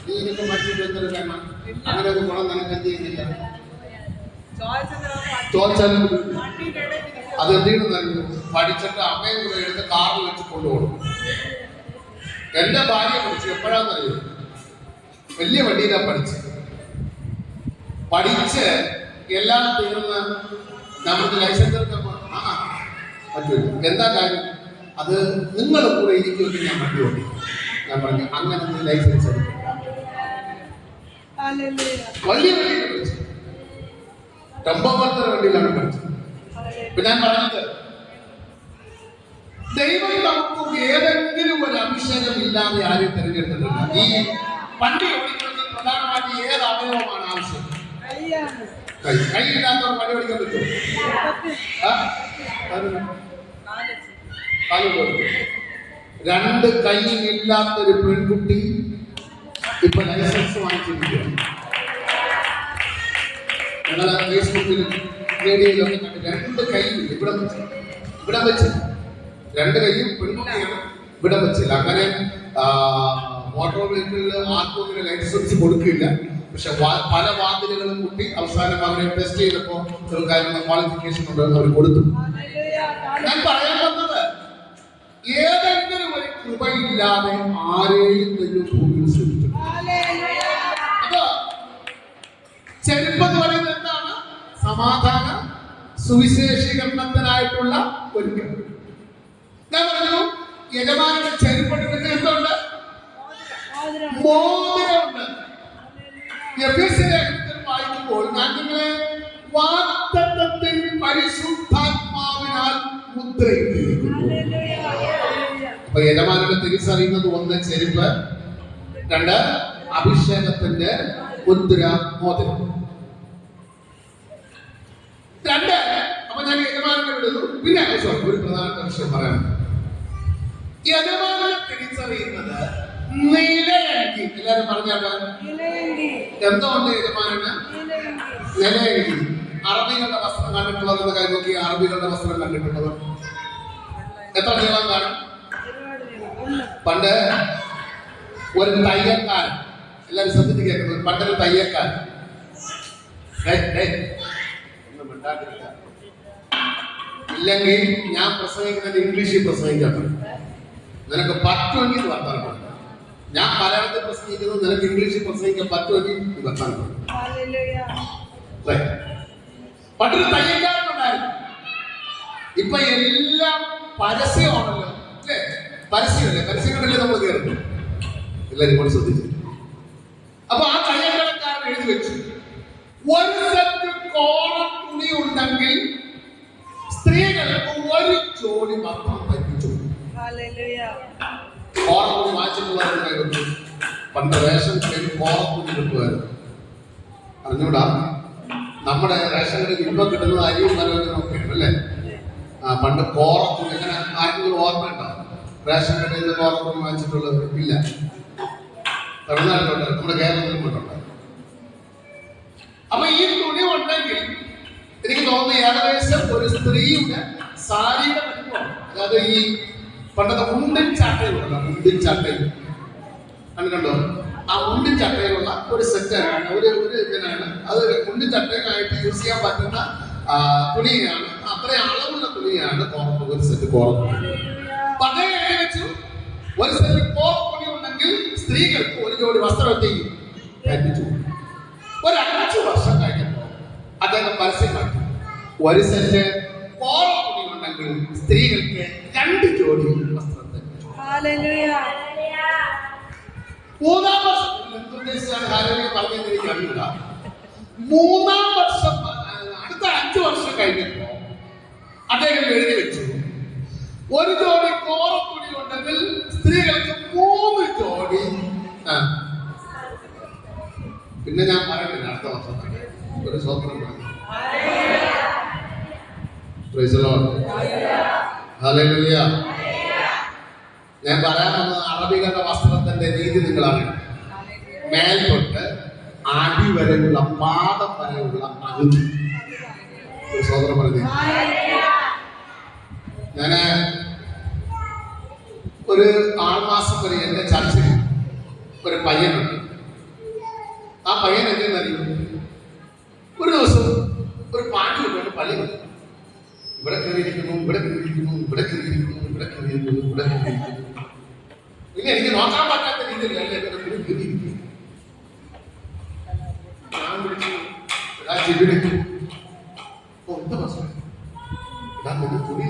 നീ എനിക്ക് മറ്റൊരു എന്തൊരു വേണം, അങ്ങനെ ഒരു ഗുണം നിനക്ക് എന്ത് ചെയ്യുന്നില്ല. ചോദിച്ചാലും അത് എന്തെങ്കിലും പഠിച്ചിട്ട് അമ്മയെ കൂടെ എടുത്ത് കാറിൽ വെച്ച് കൊണ്ടുപോകും. എന്റെ ഭാര്യ പഠിച്ചു എപ്പോഴാന്നറിയോ? വലിയ വണ്ടിയിലാണ് പഠിച്ച് എല്ലാം തീർന്ന് നമുക്ക് ലൈസൻസ് എടുക്കാൻ പറ്റൂല. എന്താ കാര്യം? അത് നിങ്ങൾ കൂടെ ഇരിക്കുമെങ്കിൽ ഞാൻ വണ്ടി ഓടി. ഞാൻ പറഞ്ഞു അങ്ങനെ ലൈസൻസ് എടുക്കും. വലിയ വണ്ടിയിൽ പഠിച്ചു, ടെമ്പോമർത്തര വണ്ടിയിലാണ് പഠിച്ചത്. ഇപ്പൊ ഞാൻ പറഞ്ഞത്, ദൈവം നമുക്ക് ഏതെങ്കിലും ഒരു അഭിഷേകം ഇല്ലാതെ ആരും തിരഞ്ഞെടുത്തിട്ടില്ല. ഈ വണ്ടി ഓടിക്കണമെങ്കിൽ പ്രധാനമായിട്ട് ഏത് അവയവമാണ് ആവശ്യം? കൈയില്ലാത്തവർ വണ്ടി ഓടിക്കാൻ പറ്റുമോ? രണ്ട് കൈയും ഇല്ലാത്തൊരു പെൺകുട്ടി ഇപ്പൊ ലൈസൻസ് വാങ്ങിച്ചിരിക്കുകയാണ്. ഞങ്ങളെ ഫേസ്ബുക്കിലും മീഡിയയിലൊക്കെ കണ്ടു. രണ്ട് കൈയും ഇവിടെ വെച്ച് രണ്ട് കൈയും പെൺകുട്ടിയാണ്, ഇവിടെ വെച്ചില്ല. അങ്ങനെ മോട്ടോർ വെഹിക്കിളിൽ ആർക്കും അങ്ങനെ ലൈസൻസ് കൊടുക്കില്ല. പക്ഷെ പല വാതിലുകളും കുട്ടി അവസാനം അവരെ ടെസ്റ്റ് ചെയ്തപ്പോൾ കാര്യങ്ങൾ ക്വാളിഫിക്കേഷൻ ഉണ്ടെന്ന് അവർ കൊടുത്തു. ഞാൻ പറയാൻ വന്നത്, ഏതെങ്കിലും ഒരു കൃപയില്ലാതെ ആരെയും തന്നെ ഭൂമിയിൽ സൃഷ്ടിച്ചു. അപ്പൊ ചെരുപ്പ് എന്ന് പറയുന്നത് എന്താണ്? സമാധാന സുവിശേഷീകരണത്തിനായിട്ടുള്ള ഒരുക്കം. ഞാൻ പറഞ്ഞു, യജമാനന്റെ ചെരുപ്പെടുക്കുന്ന എന്തുണ്ട്? മോതിരമുണ്ട്. എഫെസ്യലേഖനത്തിൽ വായിക്കുമ്പോൾ ഞാൻ നിങ്ങളെ വാഗ്ദത്തത്തിൽ പരിശുദ്ധാത്മാവിനാൽ മുദ്രയിട്ടിരിക്കുന്നു. അപ്പൊ യജമാനനെ തിരിച്ചറിയുന്നത് ഒന്ന് ചെരുപ്പ്, രണ്ട് അഭിഷേകത്തിന്റെ മുദ്ര മോതിരം. രണ്ട്, അപ്പൊ ഞാൻ യജമാനനെ വിടുന്നു. പിന്നെ ഒരു പ്രധാനപ്പെട്ട വിഷയം പറയാം. യജമാനനെ തിരിച്ചറിയുന്നത് നിലയങ്കി. എല്ലാരും പറഞ്ഞാൽ എന്തുകൊണ്ട് യജമാനന് നിലയങ്കി? അറബികളുടെ വസ്ത്രം കണ്ടിട്ടുള്ളവരുടെ കൈ നോക്കി. അറബികളുടെ വസ്ത്രം കണ്ടിട്ടുള്ളവർ എത്ര നീളം കാണും? പണ്ട് ഒരു തയ്യൽക്കാരൻ, എല്ലാവരും ശ്രദ്ധിച്ച് കേൾക്കുന്നത്, പണ്ടൊരു തയ്യൽക്കാരൻ ഇല്ലെങ്കിൽ ഞാൻ പ്രസംഗിക്കുന്നത് ഇംഗ്ലീഷിൽ പ്രസംഗിക്കാൻ പറ്റും. നിനക്ക് പറ്റുമെങ്കിൽ വർത്താനം പറയും. ഞാൻ മലയാളത്തിൽ പ്രസംഗിക്കുന്നത് നിനക്ക് ഇംഗ്ലീഷിൽ പ്രസംഗിക്കാൻ പറ്റുമെങ്കിൽ വർത്താനം പറയും. പണ്ടൊരു തയ്യൽക്കാരനുണ്ടായിരുന്നു. ഇപ്പൊ എല്ലാം പരസ്യമാണല്ലോ, അല്ലേ? പരസ്യമല്ലേ? പരസ്യങ്ങളല്ലേ നമ്മൾ കയറുന്നു. എല്ലാവരും കൂടെ ശ്രദ്ധിച്ചു. അപ്പൊ ആ തയ്യൽക്കാരൻ എഴുതി വെച്ചു, ഒരു സെറ്റ് കോളം തുണി ഉണ്ടെങ്കിൽ സ്ത്രീകൾക്ക് ഒരു ജോഡി വസ്ത്രം തയ്പ്പിച്ചു. കോളം തുണി വാങ്ങിച്ചിട്ടുള്ളവർക്ക് പണ്ട് റേഷൻ കടയിൽ കോളം തുണി കിട്ടുമായിരുന്നു. അറിഞ്ഞൂടാ, നമ്മുടെ റേഷൻ കടയിൽ ഇപ്പൊ കിട്ടുന്നത് അരിയും മരവും ഒക്കെയാണ് അല്ലേ. പണ്ട് കോളം തുണി അങ്ങനെ ആർക്കെങ്കിലും ഓർമ്മയുണ്ടോ? റേഷൻ കടയിൽ നിന്ന് കോളം തുണി വാങ്ങിച്ചിട്ടുള്ളത് ഇല്ല. തമിഴ്നാട്ടിലുണ്ട്, നമ്മുടെ കേരളത്തിലും ഉണ്ട്. അപ്പൊ ഈ തുണി ഉണ്ടെങ്കിൽ എനിക്ക് തോന്നുന്നു ഏകദേശം ഒരു സ്ത്രീയുടെ സാരിയുടെ വലിപ്പമാണ്. അതായത് ഈ പണ്ടത്തെ മുണ്ടിൻ ചട്ടയിലുള്ള മുണ്ടിൻ ചട്ടയിൽ കണ്ടോ, ആ മുണ്ടിൻ ചട്ടയിലുള്ള ഒരു സെറ്റാണ്, ഒരു ഇതിനാണ് അത്. മുണ്ടിൻ ചട്ടയിലായിട്ട് യൂസ് ചെയ്യാൻ പറ്റുന്ന തുണിയാണ്, അത്രയും അളവുള്ള തുണിയാണ് കോറത്ത്, ഒരു സെറ്റ് കോറത്ത്. അപ്പൊ അതേ എഴുതി വെച്ചു, ഒരു സെറ്റ് കോറത്ത് തുണി ഉണ്ടെങ്കിൽ സ്ത്രീകൾക്ക് ഒരു ജോഡി വസ്ത്രത്തെയും കൽപ്പിച്ചു. ഒരു 5 വർഷം കഴിഞ്ഞപ്പോൾ അദ്ദേഹം പരസ്യമാക്കി, ഒരു സെറ്റ് കോറത്ത് തുണി ഉണ്ടെങ്കിൽ സ്ത്രീകൾക്ക് 2 ജോഡി വസ്ത്രം തയ്പ്പിച്ചു. മൂന്നാം വർഷം പറഞ്ഞിരിക്കുക. മൂന്നാം വർഷം അടുത്ത 5 വർഷം കഴിഞ്ഞപ്പോ അദ്ദേഹം എഴുതി വെച്ചു, ഒരു ജോഡി കോറത്തുണി ഉണ്ടെങ്കിൽ സ്ത്രീകൾക്ക് 3 ജോഡി. പിന്നെ ഞാൻ പറയുന്നില്ല, അടുത്ത വർഷം ഒരു സ്വന്തം ഞാൻ പറയാൻ വന്നത് അറബികളുടെ വസ്ത്രത്തിന്റെ രീതി നിങ്ങളാണ്. മേൽതൊട്ട് അടി വരെയുള്ള പാദം വരെയുള്ള അഴുതി. ഒരു സോദരം പറഞ്ഞു, ഞാന് ഒരു 6 മാസം വരെ എന്റെ ചർച്ചിൽ ഒരു പയ്യനുണ്ട്. ആ പയ്യൻ എന്തെന്നറിയും, ഒരു ദിവസം ഒരു പാട്ട് കിട്ടുകൊണ്ട് പള്ളി വന്നു. ഇവിടെ കയറിയിരിക്കുന്നു, ഇവിടെ കയറിയിരിക്കുന്നു, ഇവിടെ കയറിയിരിക്കുന്നു, ഇവിടെ കയറിയിരിക്കുന്നു, ഇവിടെ കയറിയിരിക്കുന്നു. പിന്നെ എനിക്ക് നോക്കാൻ പറ്റാത്ത രീതിയിൽ ഞാൻ വിളിച്ചു, ചിരിക്കും. എന്താ പ്രശ്നം? തുണി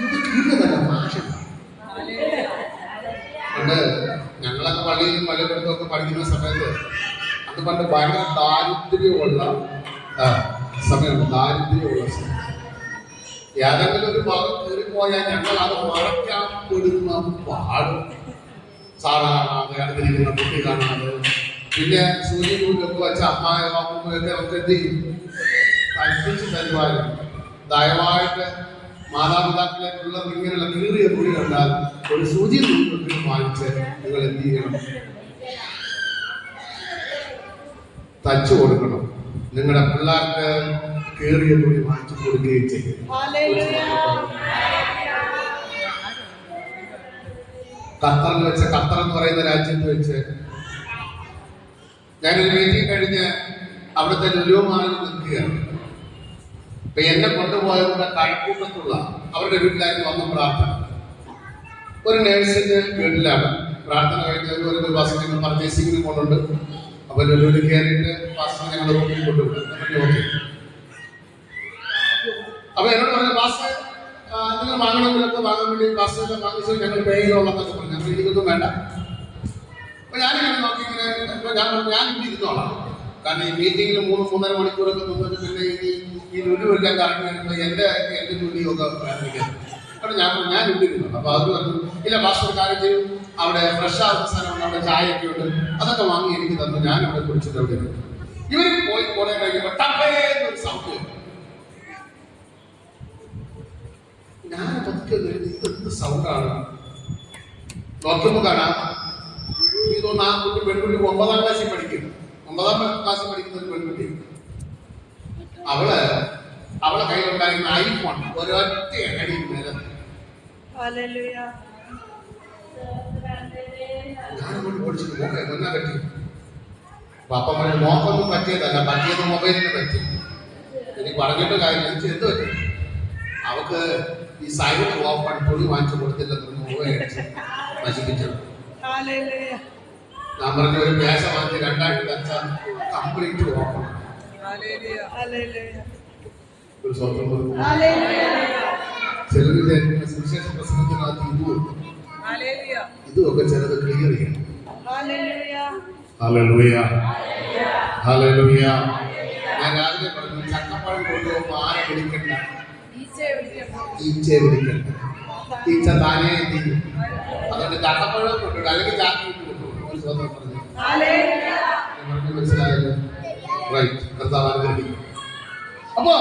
കീറിയിരിക്കുന്നതല്ല, മാഷം. പണ്ട് ഞങ്ങളൊക്കെ പള്ളിയിലും പലയിടത്തുമൊക്കെ പഠിക്കുന്ന സമയത്ത് അത് പണ്ട് ഭയങ്കര ദാരിദ്ര്യമുള്ള സമയമാണ്. ദാരിദ്ര്യമുള്ള സമയം. ഏതെങ്കിലും ഒരു ഭാഗം കയറിപ്പോയാൽ ഞങ്ങൾ അത് മറയ്ക്കാൻ പെടുന്ന പാടും. സാറ് കാണാതെ, അടുത്തിരിക്കുന്ന കുട്ടി കാണാതെ, പിന്നെ സൂര്യ നൂലൊക്കെ വെച്ച അമ്മായോ അമ്മയൊക്കെ നമുക്ക് എന്ത് ചെയ്യും, കൽപ്പിച്ച് തരുവാനും. ദയവായിട്ട് മാതാപിതാക്കളെ പിള്ളേർ ഇങ്ങനെയുള്ള കീറിയ തുണി കണ്ടാൽ ഒരു സൂചി നൂലൊക്കെ വാങ്ങിച്ച് നിങ്ങൾ എന്ത് ചെയ്യണം, തച്ചു കൊടുക്കണം. നിങ്ങളുടെ പിള്ളേർക്ക് കീറിയ തുണി വാങ്ങിച്ചു കൊടുക്കുകയും ചെയ്യും. ഖത്തറിൽ വെച്ച്, ഖത്തർ എന്ന് പറയുന്ന രാജ്യത്ത് വെച്ച് ഞാനൊരു മീറ്റിംഗ് കഴിഞ്ഞ് അവിടുത്തെ ലുലു മാളിൽ നിൽക്കുകയാണ്. അപ്പൊ എന്നെ കൊണ്ടുപോയവരുടെ കഴക്കൂട്ടത്തുള്ള അവരുടെ വീട്ടിലായിരുന്നു വന്ന പ്രാർത്ഥന. ഒരു നേഴ്സിന്റെ വീട്ടിലാണ് പ്രാർത്ഥന കഴിഞ്ഞ ഒരു ബസ് ഞങ്ങൾ പർച്ചേസിങ്ങിന് കൊണ്ടുണ്ട്. അപ്പൊ ലുലുവിൽ കയറിയിട്ട് ബസ് ഞങ്ങൾ റൂമിൽ കൊണ്ടുവിടും. ഓക്കെ, അപ്പൊ എന്നോട് പറഞ്ഞു, ബസ് നിങ്ങൾ വാങ്ങണമെങ്കിലൊക്കെ വാങ്ങാൻ വേണ്ടി ബസ്സൊക്കെ വാങ്ങിച്ചു ഞങ്ങൾ പേയിലുള്ളതൊക്കെ പറഞ്ഞു. ഞങ്ങൾ എനിക്കൊന്നും വേണ്ട. അപ്പൊ ഞാനിങ്ങനെ നോക്കി ഇങ്ങനെ ഞാൻ ഇവിടെ ഇരുന്നോളാം. കാരണം ഈ മീറ്റിങ്ങിൽ 3-3.5 മണിക്കൂറൊക്കെ നിന്നിട്ട് പിന്നെ ഈ ലുലുവെല്ലാം കറങ്ങി വരുമ്പോൾ എന്റെ ജോലിയൊക്കെ ആരംഭിക്കാൻ. അപ്പോൾ ഞാൻ ഇവിടെ ഇരുന്നു. അപ്പൊ അവർ പറഞ്ഞു, ഇല്ല ബസ് ഒരു കാര്യം ചെയ്യും, അവിടെ ഫ്രഷ് ആവുന്ന സ്ഥലമുണ്ട്, അവിടെ ചായയൊക്കെ ഉണ്ട്, അതൊക്കെ വാങ്ങി എനിക്ക് തന്നു. ഞാൻ അവിടെ കുടിച്ചിട്ട് അവിടെ ഇരുന്നു. ഇവർ പോയി കുറെ കഴിഞ്ഞപ്പോൾ ടപ്പേന്നൊരു സൗണ്ട് കേട്ടു. ഞാൻ പതുക്കെ എന്ത് സൗണ്ടാണ് നോക്കുമ്പോൾ കാണാം. ഇതൊന്നും ആ കുട്ടി പെൺകുട്ടി 9ാം ക്ലാസ്സിൽ പഠിക്കുന്നു. 9ാം ക്ലാസ്സിൽ പഠിക്കുന്ന ഒരു പെൺകുട്ടി. അവളെ കയ്യിലുണ്ടായിരുന്ന ഐഫോൺ ഒരൊറ്റ അടിയിൽ മേലെ. ഞാനങ്ങോട്ട് പഠിച്ചിട്ട് നോക്കേ എന്നാ പറ്റി. അപ്പൊ പറഞ്ഞു, നോക്കൊന്നും പറ്റിയതല്ല, പറ്റിയത് മൊബൈലിന് പറ്റി. എനിക്ക് പറഞ്ഞിട്ട് കാര്യം എന്ത് പറ്റി, അവക്ക് ഈ സൈഡ് ഓപ്പൺ തുണി വാങ്ങിച്ചു കൊടുത്തില്ലെന്ന് മൊബൈലടിച്ച് നശിപ്പിച്ചത്. ഞാൻ പറഞ്ഞ ഒരു പേശ വാങ്ങി 2 വെച്ചാൽ കംപ്ലീറ്റ് ഓപ്പൺ. ഒരു സ്വന്തം ചിലരുടെ സുവിശേഷ പ്രസംഗത്തിനകത്ത് ഇത് ഹല്ലേലൂയ. ഇതുമൊക്കെ ചിലത് ക്ലിയർ ചെയ്യണം. ഹല്ലേലൂയ. ഹല്ലേലൂയ. ഹല്ലേലൂയ. ഞാൻ രാവിലെ പറഞ്ഞു ചക്കപ്പഴം കൊണ്ടുപോകുമ്പോൾ ആരെ വിളിക്കണ്ട, ഈച്ചയെ വിളിക്കണ്ട. ഈച്ച താനേ എത്തിക്കും. അതുകൊണ്ട് ചക്കപ്പഴം കൊണ്ടുപോകും, അല്ലെങ്കിൽ ചാക്കി കൊണ്ടുപോകും. ഒരു സ്വന്തം പറഞ്ഞു മനസ്സിലായല്ലോ. റൈറ്റ്. കർത്താവ് അനുഗ്രഹിക്കും. അപ്പോ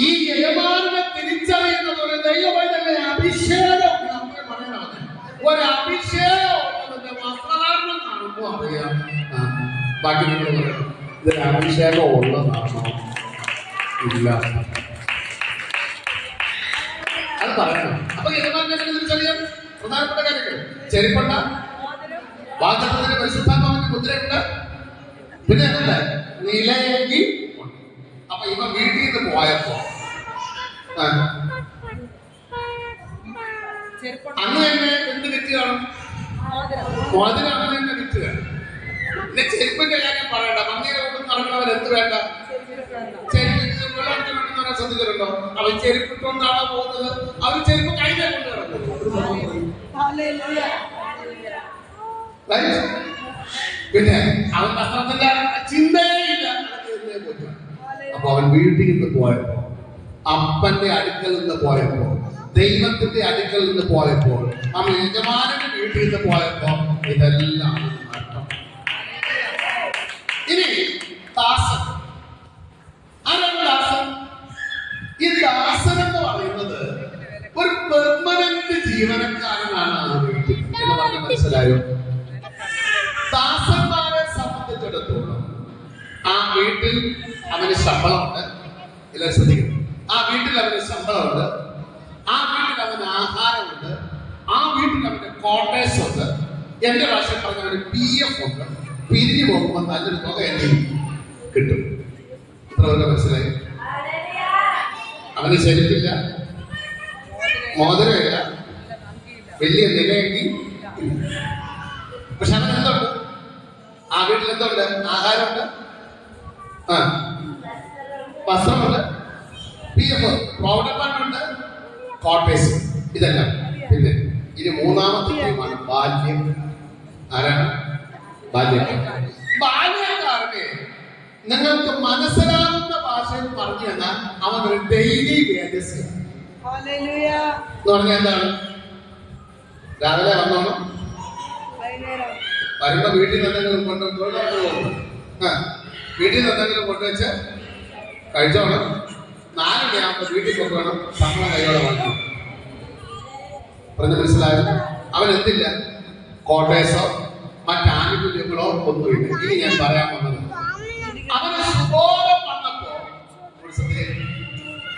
ഈ യജമാനെ തിരിച്ചറിയുന്നത് ഒരു ദൈവത്തിന്റെ അഭിഷേകം. നമ്മളെ പറയണത് ഒരു അഭിഷേകം വസ്ത്രധാരണം കാണുമ്പോൾ അറിയാം. ബാക്കി നിങ്ങൾ പറയണം, ഇതിന് അഭിഷേകം ഉള്ളതാണോ ഇല്ല, അത് പറയണം. അപ്പൊ യജമാനെ തിരിച്ചറിയാൻ പ്രധാനപ്പെട്ട കാര്യങ്ങൾ ചെരുപ്പുണ്ട, വാചകത്തിന്റെ പരിശുദ്ധാത്മാവിന്റെ മുദ്രയുണ്ട്, പിന്നെ അതല്ല നിലയെങ്കിൽ. അപ്പൊ ഇവ വീട്ടിൽ നിന്ന് പോയപ്പോ അന്ന് തന്നെ എന്ത് വിറ്റുകയാണ്? മോതിരം അന്ന് തന്നെ വിറ്റുകയാണ്. പിന്നെ ചെരുപ്പിന്റെ കാര്യം പറയണ്ട. മഞ്ഞയുടെ കൊണ്ട് നടക്കുന്നവർ എന്ത് വേണ്ട? ചെരുപ്പ് വെള്ളത്തിലുണ്ടെന്ന് ശ്രദ്ധിച്ചിട്ടുണ്ടോ? അവർ ചെരുപ്പിട്ടുകൊണ്ടാണോ പോകുന്നത്? അവർ ചെരുപ്പ് കൈകാര്യം കൊണ്ട് നടക്കുന്നത്. പിന്നെ അവൻ വസ്ത്രത്തിന്റെ ചിന്തയേ ഇല്ല. അപ്പൊ അവൻ വീട്ടിൽ നിന്ന് പോയപ്പോ, അപ്പന്റെ അടുക്കൽ നിന്ന് പോയപ്പോ, ദൈവത്തിന്റെ അടുക്കൽ നിന്ന് പോയപ്പോൾ, അവൻ യജമാനന്റെ വീട്ടിൽ നിന്ന് പോയപ്പോ ഇതെല്ലാം നഷ്ടം. ഇനി ദാസൻ. ആരാണ് ദാസൻ? ഈ ദാസൻ എന്ന് പറയുന്നത് ഒരു പെർമനന്റ് ജീവനക്കാരനാണ് ആ വീട്ടിൽ എന്ന് പറഞ്ഞ് മനസ്സിലായോ? ദാസന്മാരെ സംബന്ധിച്ചിടത്തോളം ആ വീട്ടിൽ അവന് ശമ്പളമുണ്ട്. ഇല്ല, ശ്രദ്ധിക്കണം. ആ വീട്ടിൽ അവന് ശമ്പളമുണ്ട്, ആ വീട്ടിൽ അവന് ആഹാരമുണ്ട്, ആ വീട്ടിൽ അവന് ക്വാർട്ടേഴ്സ് ഉണ്ട്. എന്റെ ഭാഷ പറഞ്ഞവന് PF ഉണ്ട്. പിരിഞ്ഞു പോകുമ്പോൾ നല്ലൊരു തുക എനിക്ക് കിട്ടും. ഇത്ര വരെ മനസ്സിലായി? അവന് ചെരുപ്പില്ല, മോതിരമില്ല, വലിയ നിലയെങ്കിൽ. പക്ഷെ അവൻ എന്തുണ്ട്? ആ വീട്ടിൽ എന്തുണ്ട്? ആഹാരമുണ്ട്, വസ്ത്രമുണ്ട്, PF പ്രൊവിഡന്റ് ഫണ്ട്, ക്വാർട്ടേഴ്സ്, ഇതെല്ലാം. പിന്നെ ഇനി മൂന്നാമത്തെ ടീമാണ് ബാല്യം. ആരാണ്? ബാല്യക്കാരൻ. ബാല്യക്കാരനെ നിങ്ങൾക്ക് മനസ്സിലാകുന്ന ഭാഷയിൽ പറഞ്ഞു തന്നാൽ അവൻ ഒരു ഡെയിലി വേജസ് എന്ന് പറഞ്ഞാൽ എന്താണ്? രാവിലെ വന്നോണം, വരുമ്പോ വീട്ടിൽ നിന്ന് എന്തെങ്കിലും കൊണ്ടുപോകും, വീട്ടിൽ നിന്ന് എന്തെങ്കിലും കൊണ്ടുവച്ച് കഴിച്ചോണം. 4 മണിയാകുമ്പോൾ വീട്ടിൽ കൊണ്ടുപോകണം, ശമ്പളം കൈയോടെ വാങ്ങി. പറഞ്ഞ് മനസ്സിലായോ? അവൻ എന്തില്ല കോട്ടേഴ്സോ മറ്റാനുകൂല്യങ്ങളോ ഒന്നുമില്ല. ഇനി ഞാൻ പറയാൻ വന്നത്, അവന് സുബോധം വന്നപ്പോ,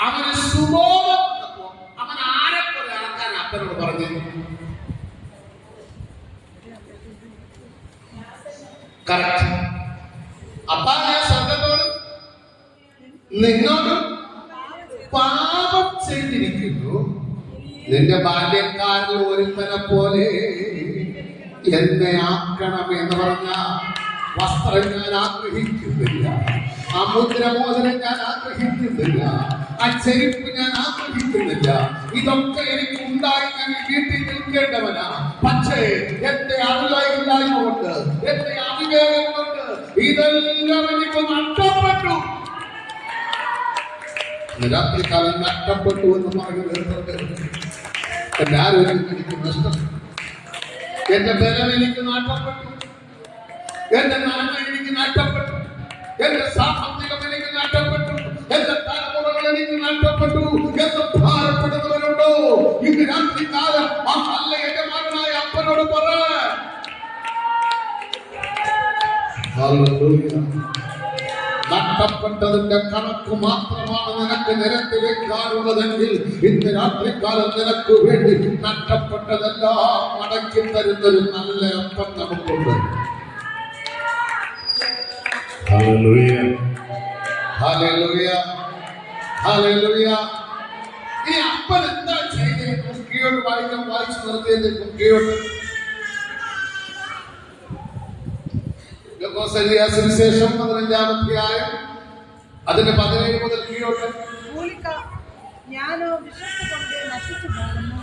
അവന് സുബോധം വന്നപ്പോ അവൻ ആരെപ്പോലെ ആക്കാൻ അപ്പനോട് പറഞ്ഞു. കറക്റ്റ്. അപ്പാ ഞാൻ സ്വർഗത്തോട് നിന്നോട് പാപം ചെയ്തിരിക്കുന്നു. നിന്റെ ബാല്യക്കാരിൽ ഒരുത്തനെ പോലെ എന്നെ ആക്കണം എന്ന് പറഞ്ഞ വസ്ത്രം ഞാൻ ആഗ്രഹിക്കുന്നില്ല, ആ മുദ്രമോദനം ഞാൻ ആഗ്രഹിക്കുന്നില്ല, ആ ചെരുപ്പ് ഞാൻ ആഗ്രഹിക്കുന്നില്ല. ഇതൊക്കെ എനിക്ക് ഉണ്ടായി ഞാൻ വീട്ടിൽ നിൽക്കേണ്ടവനാ. പക്ഷേ എന്റെ അറിവില്ലായ്മ കൊണ്ട്, എന്റെ അവിവേകം കൊണ്ട് ഇതെല്ലാം എനിക്ക് നഷ്ടപ്പെട്ടു. രാത്രികാലം നഷ്ടപ്പെട്ടു എന്ന് പറയുന്നത് എന്റെ ആരോഗ്യം എനിക്ക് നഷ്ടപ്പെട്ടു, എന്റെ ബലം എനിക്ക് നഷ്ടപ്പെട്ടു, എന്റെ നന്മ എനിക്ക് നഷ്ടപ്പെട്ടു, എന്റെ സാമ്പത്തികം എനിക്ക് നഷ്ടപ്പെട്ടു, എന്റെ തലമുറകൾ എനിക്ക് നഷ്ടപ്പെട്ടു എന്ന് ഭാരപ്പെടുന്നവരുണ്ടോ? ഇന്ന് രാത്രികാലം ആ നല്ല യജമാനായ അപ്പനോട് പറ. നഷ്ടപ്പെട്ടതിന്റെ കണക്ക് മാത്രമാണ് നിനക്ക് നിരത്തി വെക്കാനുള്ളതെങ്കിൽ ഇന്ന് രാത്രികാലം നിനക്ക് വേണ്ടി നഷ്ടപ്പെട്ടതെല്ലാം മടക്കി തരുന്നൊരു നല്ല അപ്പൻ നമുക്കുണ്ട്. Hallelujah, hallelujah, hallelujah. ഈ അപ്പൻ എന്താ ചെയ്തത്? കുക്കിയോട് വായിച്ചു നിർത്തിയത്. കുക്കിയോട് സുവിശേഷം 15-ാം അധ്യായം അതിന്റെ 17 മുതൽ കീഴോട്ട്. ഞാനോ വിശപ്പ് കൊണ്ട് നശിച്ചു പോകുന്നു,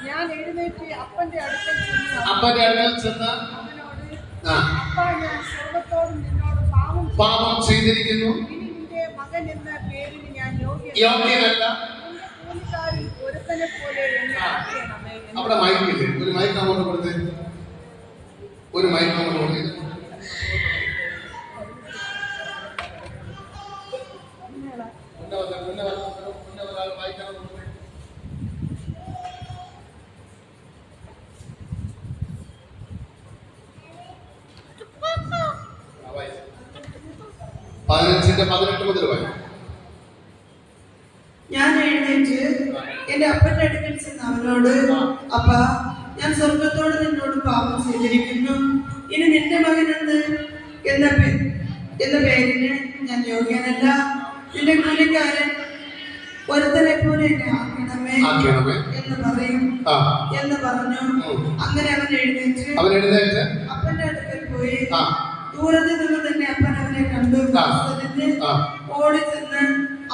ഞാൻ ഞാൻ എഴുന്നേറ്റ് അപ്പന്റെ അടുക്കൽ ചെന്ന് അപ്പന്റെ അടുക്കൽ ചെന്ന് അവനോട്, ആ, അപ്പാ, ഞാൻ സ്വർഗ്ഗത്തോടും നിന്നോട് പാപം ചെയ്തിരിക്കുന്നു, ഇനി നിന്റെ മകൻ എന്ന പേരിന് ഞാൻ യോഗ്യനല്ല. നിന്റെ കൂലിക്കാരിൽ ഒരുത്തനെ പോലെ എന്നെ ആക്കണമേ എന്ന് അവിടെ മയക്കില്ലേ? ഒരു മയക്ക് അങ്ങോട്ട് കൊടുത്തേ, ഒരു മയക്ക് അങ്ങോട്ട് കൊടുത്തേ. ഒരാൾ വായിക്കാൻ കൊടുത്തേ. ആ, വായിച്ചു. 15:18 മുതൽ വായിക്കും. ഞാൻ എഴുന്നേറ്റ് എന്റെ അപ്പന്റെ അടുക്കൽ ചെന്ന് അവനോട്, അപ്പാ, ഞാൻ സ്വർഗത്തോട് നിന്നോട് പാപം ചെയ്തിരിക്കുന്നു, ഇനി നിന്റെ മകൻ എന്ന പേരിന് ഞാൻ യോഗ്യനല്ല. നിന്റെ കൂലിക്കാരൻ ഒരുത്തനെ പോലെ എന്നെ ആക്കണമേ എന്ന് പറയും എന്ന് പറഞ്ഞു. അങ്ങനെ അവൻ എഴുന്നേറ്റ് അപ്പന്റെ അടുക്കൽ പോയി. ദൂരത്തിൽ നിന്ന് തന്നെ അപ്പൻ അവനെ കണ്ടു. ഓടി ചെന്ന്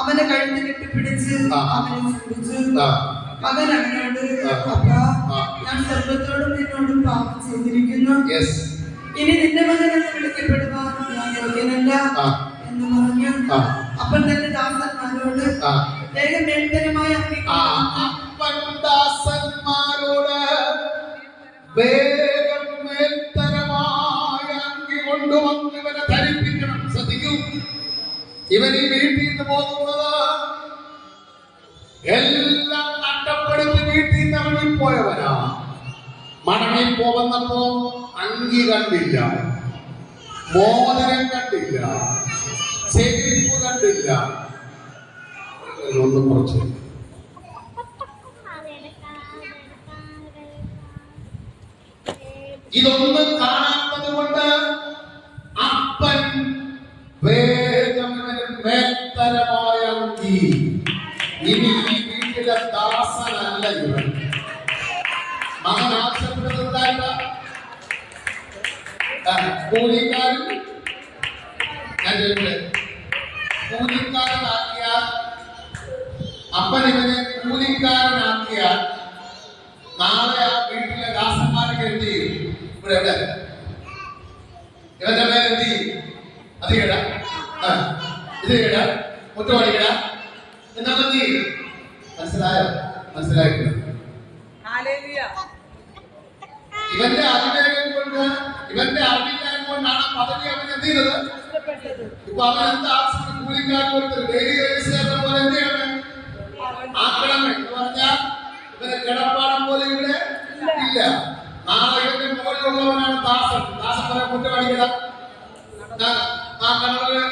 അവന്റെ കഴുത്ത് കെട്ടിപ്പിടിച്ച് അവനെ ചുംബിച്ചു. മകൻ അവനോട്, അപ്പാ, ഞാൻ സ്വർഗ്ഗത്തോടും നിന്നോടും പാപം ചെയ്തിരിക്കുന്നു, ഇനി നിന്റെ മകൻ എന്ന് വിളിക്കപ്പെടുവാൻ ഞാൻ യോഗ്യനല്ല എന്ന് പറഞ്ഞു. അപ്പൻ തന്റെ ദാസന്മാരോട് വേഗം മേൽത്തരമായ അങ്കി കൊണ്ടുവന്ന് ഇവനെ ധരിപ്പിക്കണം. ശ്രദ്ധിക്കൂ, ഇവൻ ഈ വീട്ടിൽ നിന്ന് പോകുന്നത് എല്ലാം നഷ്ടപ്പെടുത്തി വീട്ടിൽ നിന്ന് ഇറങ്ങിപ്പോയവനാ. മടങ്ങി പോകുന്നപ്പോ അങ്കി കണ്ടില്ല, മോതിരം കണ്ടില്ല, ചെരുപ്പ് കണ്ടില്ല. ഒന്നും കുറച്ച് ഇതൊന്നും കാണാത്തത് കൊണ്ട് അപ്പൻ വേഗം മേത്തരമായ അങ്കി. ഇനി ഈ വീട്ടിലെ ദാസനല്ല ഇവൻ. മകൻ ആവശ്യപ്പെടുന്നതായിട്ട കൂലിക്കാരൻ, ഞാൻ ചോദിക്കട്ടെ, കൂലിക്കാരനാക്കിയാൽ അപ്പൻ ഇവനെ കൂലിക്കാരനാക്കിയാൽ നാളെ ആ വീട്ടിലെ ദാസന്മാർക്ക് എന്ത് ചെയ്യും? ഇവിടെ എവിടെ ഇവന്റെ പേര് എന്ത് ചെയ്യും? അത് കേട, ഇത് കേട, മുറ്റമണി കേട എന്നാൽ എന്ത് ചെയ്യും? മനസ്സിലായോ? മനസ്സിലായിട്ടില്ല. ഇവന്റെ അവിവേകം കൊണ്ട്, ഇവന്റെ അവിവേകം കൊണ്ടാണ് പദവി അവൻ എന്ത് ചെയ്തത്? ഇപ്പൊ അവൻ എന്താ ആവശ്യം? കൂലിക്കാരൻ കൊടുത്തത് ഡെയിലി രജിസ്റ്റർ പോലെ എന്ത് ചെയ്യണം? ആക്കണമേ എന്ന് പറഞ്ഞാൽ ഇവരെ കിടപ്പാടം പോലെ ഇവിടെ ഇല്ല. നാളെ ഇവന്റെ മുകളിലുള്ളവനാണ് ദാസൻ. ദാസൻ പറയാൻ കുറ്റമടിക്കട, ആ കടല്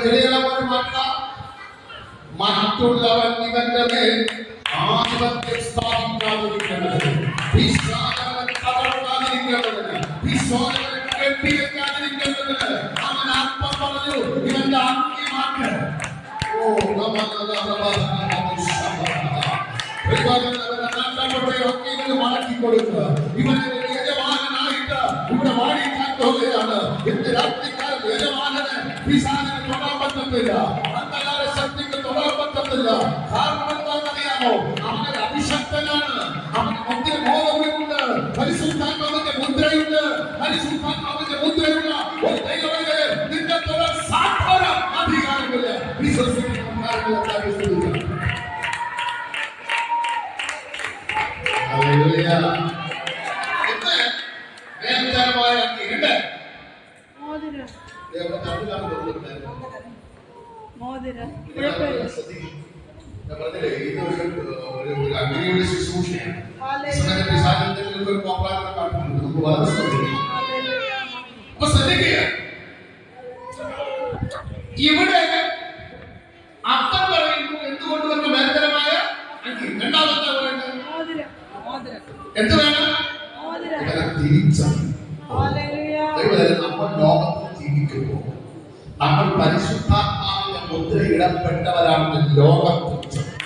ചെടിയെല്ലാം പോലെ മാറ്റണം. മറ്റുള്ളവൻ ഇവന്റെ മേൽ ആധിപത്യം സ്ഥാപിക്കാതിരിക്കേണ്ടത്, കെട്ടിവെക്കാതിരിക്കേണ്ടതിന് അവൻ ആത്മ പറഞ്ഞു ഇവന്റെ അങ്കി മാറ്റ്. മടക്കി കൊടുക്കുക. ഇവനെ യജമാനായിട്ട് ഇവിടെ വാഴിക്കാൻ പോകുകയാണ്. എന്റെ രാത്രിക്കാരൻ യജമാനന് പിശാചിനെ തൊടാൻ പറ്റത്തില്ല, അന്ധകാര ശക്തിക്ക് തൊടാൻ പറ്റത്തില്ല. കാരണം എന്താണെന്നറിയാമോ? അവനൊരു അഭിഷക്തനാണ്. അവന് മുദ്ര ബോധമുണ്ട്, പരിശുദ്ധാത്മാവിന്റെ മുദ്രയുണ്ട്. പരിശുദ്ധാത്മാവിന്റെ മുദ്രയുള്ള ഒരു ദൈവമേ നിന്റെ തൊടാൻ സാധാരണ അധികാരമില്ല. വിശ്വസിക്കുന്ന ഇവിടെ അർത്ഥം പറയുന്നു എന്തുകൊണ്ട് വന്ന മേൽത്തരമായ അങ്കി. രണ്ടാമത്തെ പറയുന്നത് എന്ത് വേണം? നമ്മൾ ലോകത്തിൽ ജീവിക്കുമ്പോൾ നമ്മൾ പരിശുദ്ധാത്മാവിന്റെ മുദ്ര ഇടപെട്ടവരാണെന്ന് ലോകം തിരിച്ചറിയും.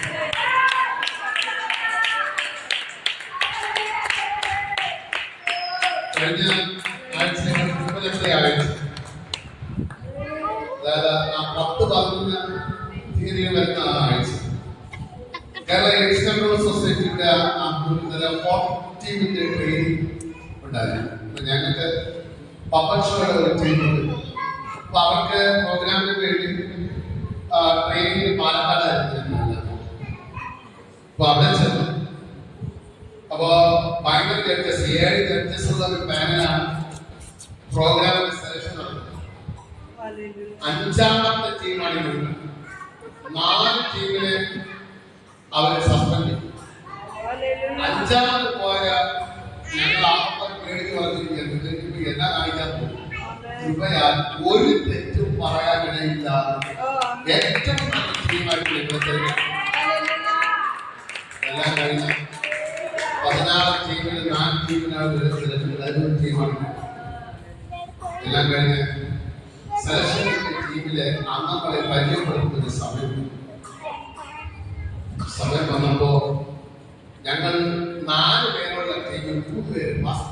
കഴിഞ്ഞ ആഴ്ച അതായത് ആ 10-11 തീയതികൾ വരുന്ന ആഴ്ച കേരള എക്സ്റ്റൻഡർ സൊസൈറ്റി ആക്ടിവിറ്റിയുടെ ടീമിന്റെ ട്രെയിനിങ് ഉണ്ടായിരുന്നു. അപ്പൊ ഞങ്ങൾക്ക് പപ്പൻഷോയുടെ ഒരു ടീമുണ്ട്. അപ്പൊ അവർക്ക് പ്രോഗ്രാമിന് വേണ്ടി ട്രെയിനിങ് പാലക്കാടായിരുന്നു. അപ്പൊ അവിടെ ചെന്നു. അപ്പൊ ഭയങ്കര ജഡ്ജസ് 7 ജഡ്ജസ് ഉള്ള ഒരു പാനലാണ് പ്രോഗ്രാമിന് സെലക്ഷൻ നടത്തുന്നത്. 5ാമത്തെ ടീമാണ് ഇത്. 4 ടീമിനെ അവരെ സസ്പെൻഡ് ചെയ്തു. 5ാമത് പോയ ഞങ്ങൾ ആൾക്കാർ പേടിച്ച് പറഞ്ഞിരിക്കുന്നത് ഇപ്പൊ എന്നാ കാണിക്കാൻ പോകും. ഇവയാൽ ഒരു തെറ്റും പറയാനിടയില്ലാതെ ഏറ്റവും നല്ല ടീമായിട്ട് ഇന്നത്തെ എല്ലാം കഴിഞ്ഞ 16 ടീമിൽ 4 ടീമിനാണ് സെലക്ഷൻ ടീമാണ്. എല്ലാം കഴിഞ്ഞ് സെലക്ഷൻ ടീമിലെ അംഗങ്ങളെ പരിചയപ്പെടുത്തുന്ന സമയം വന്നപ്പോ ഞങ്ങൾ 4 പേരുള്ള ടീമിൽ 3 പേര് പാസ്.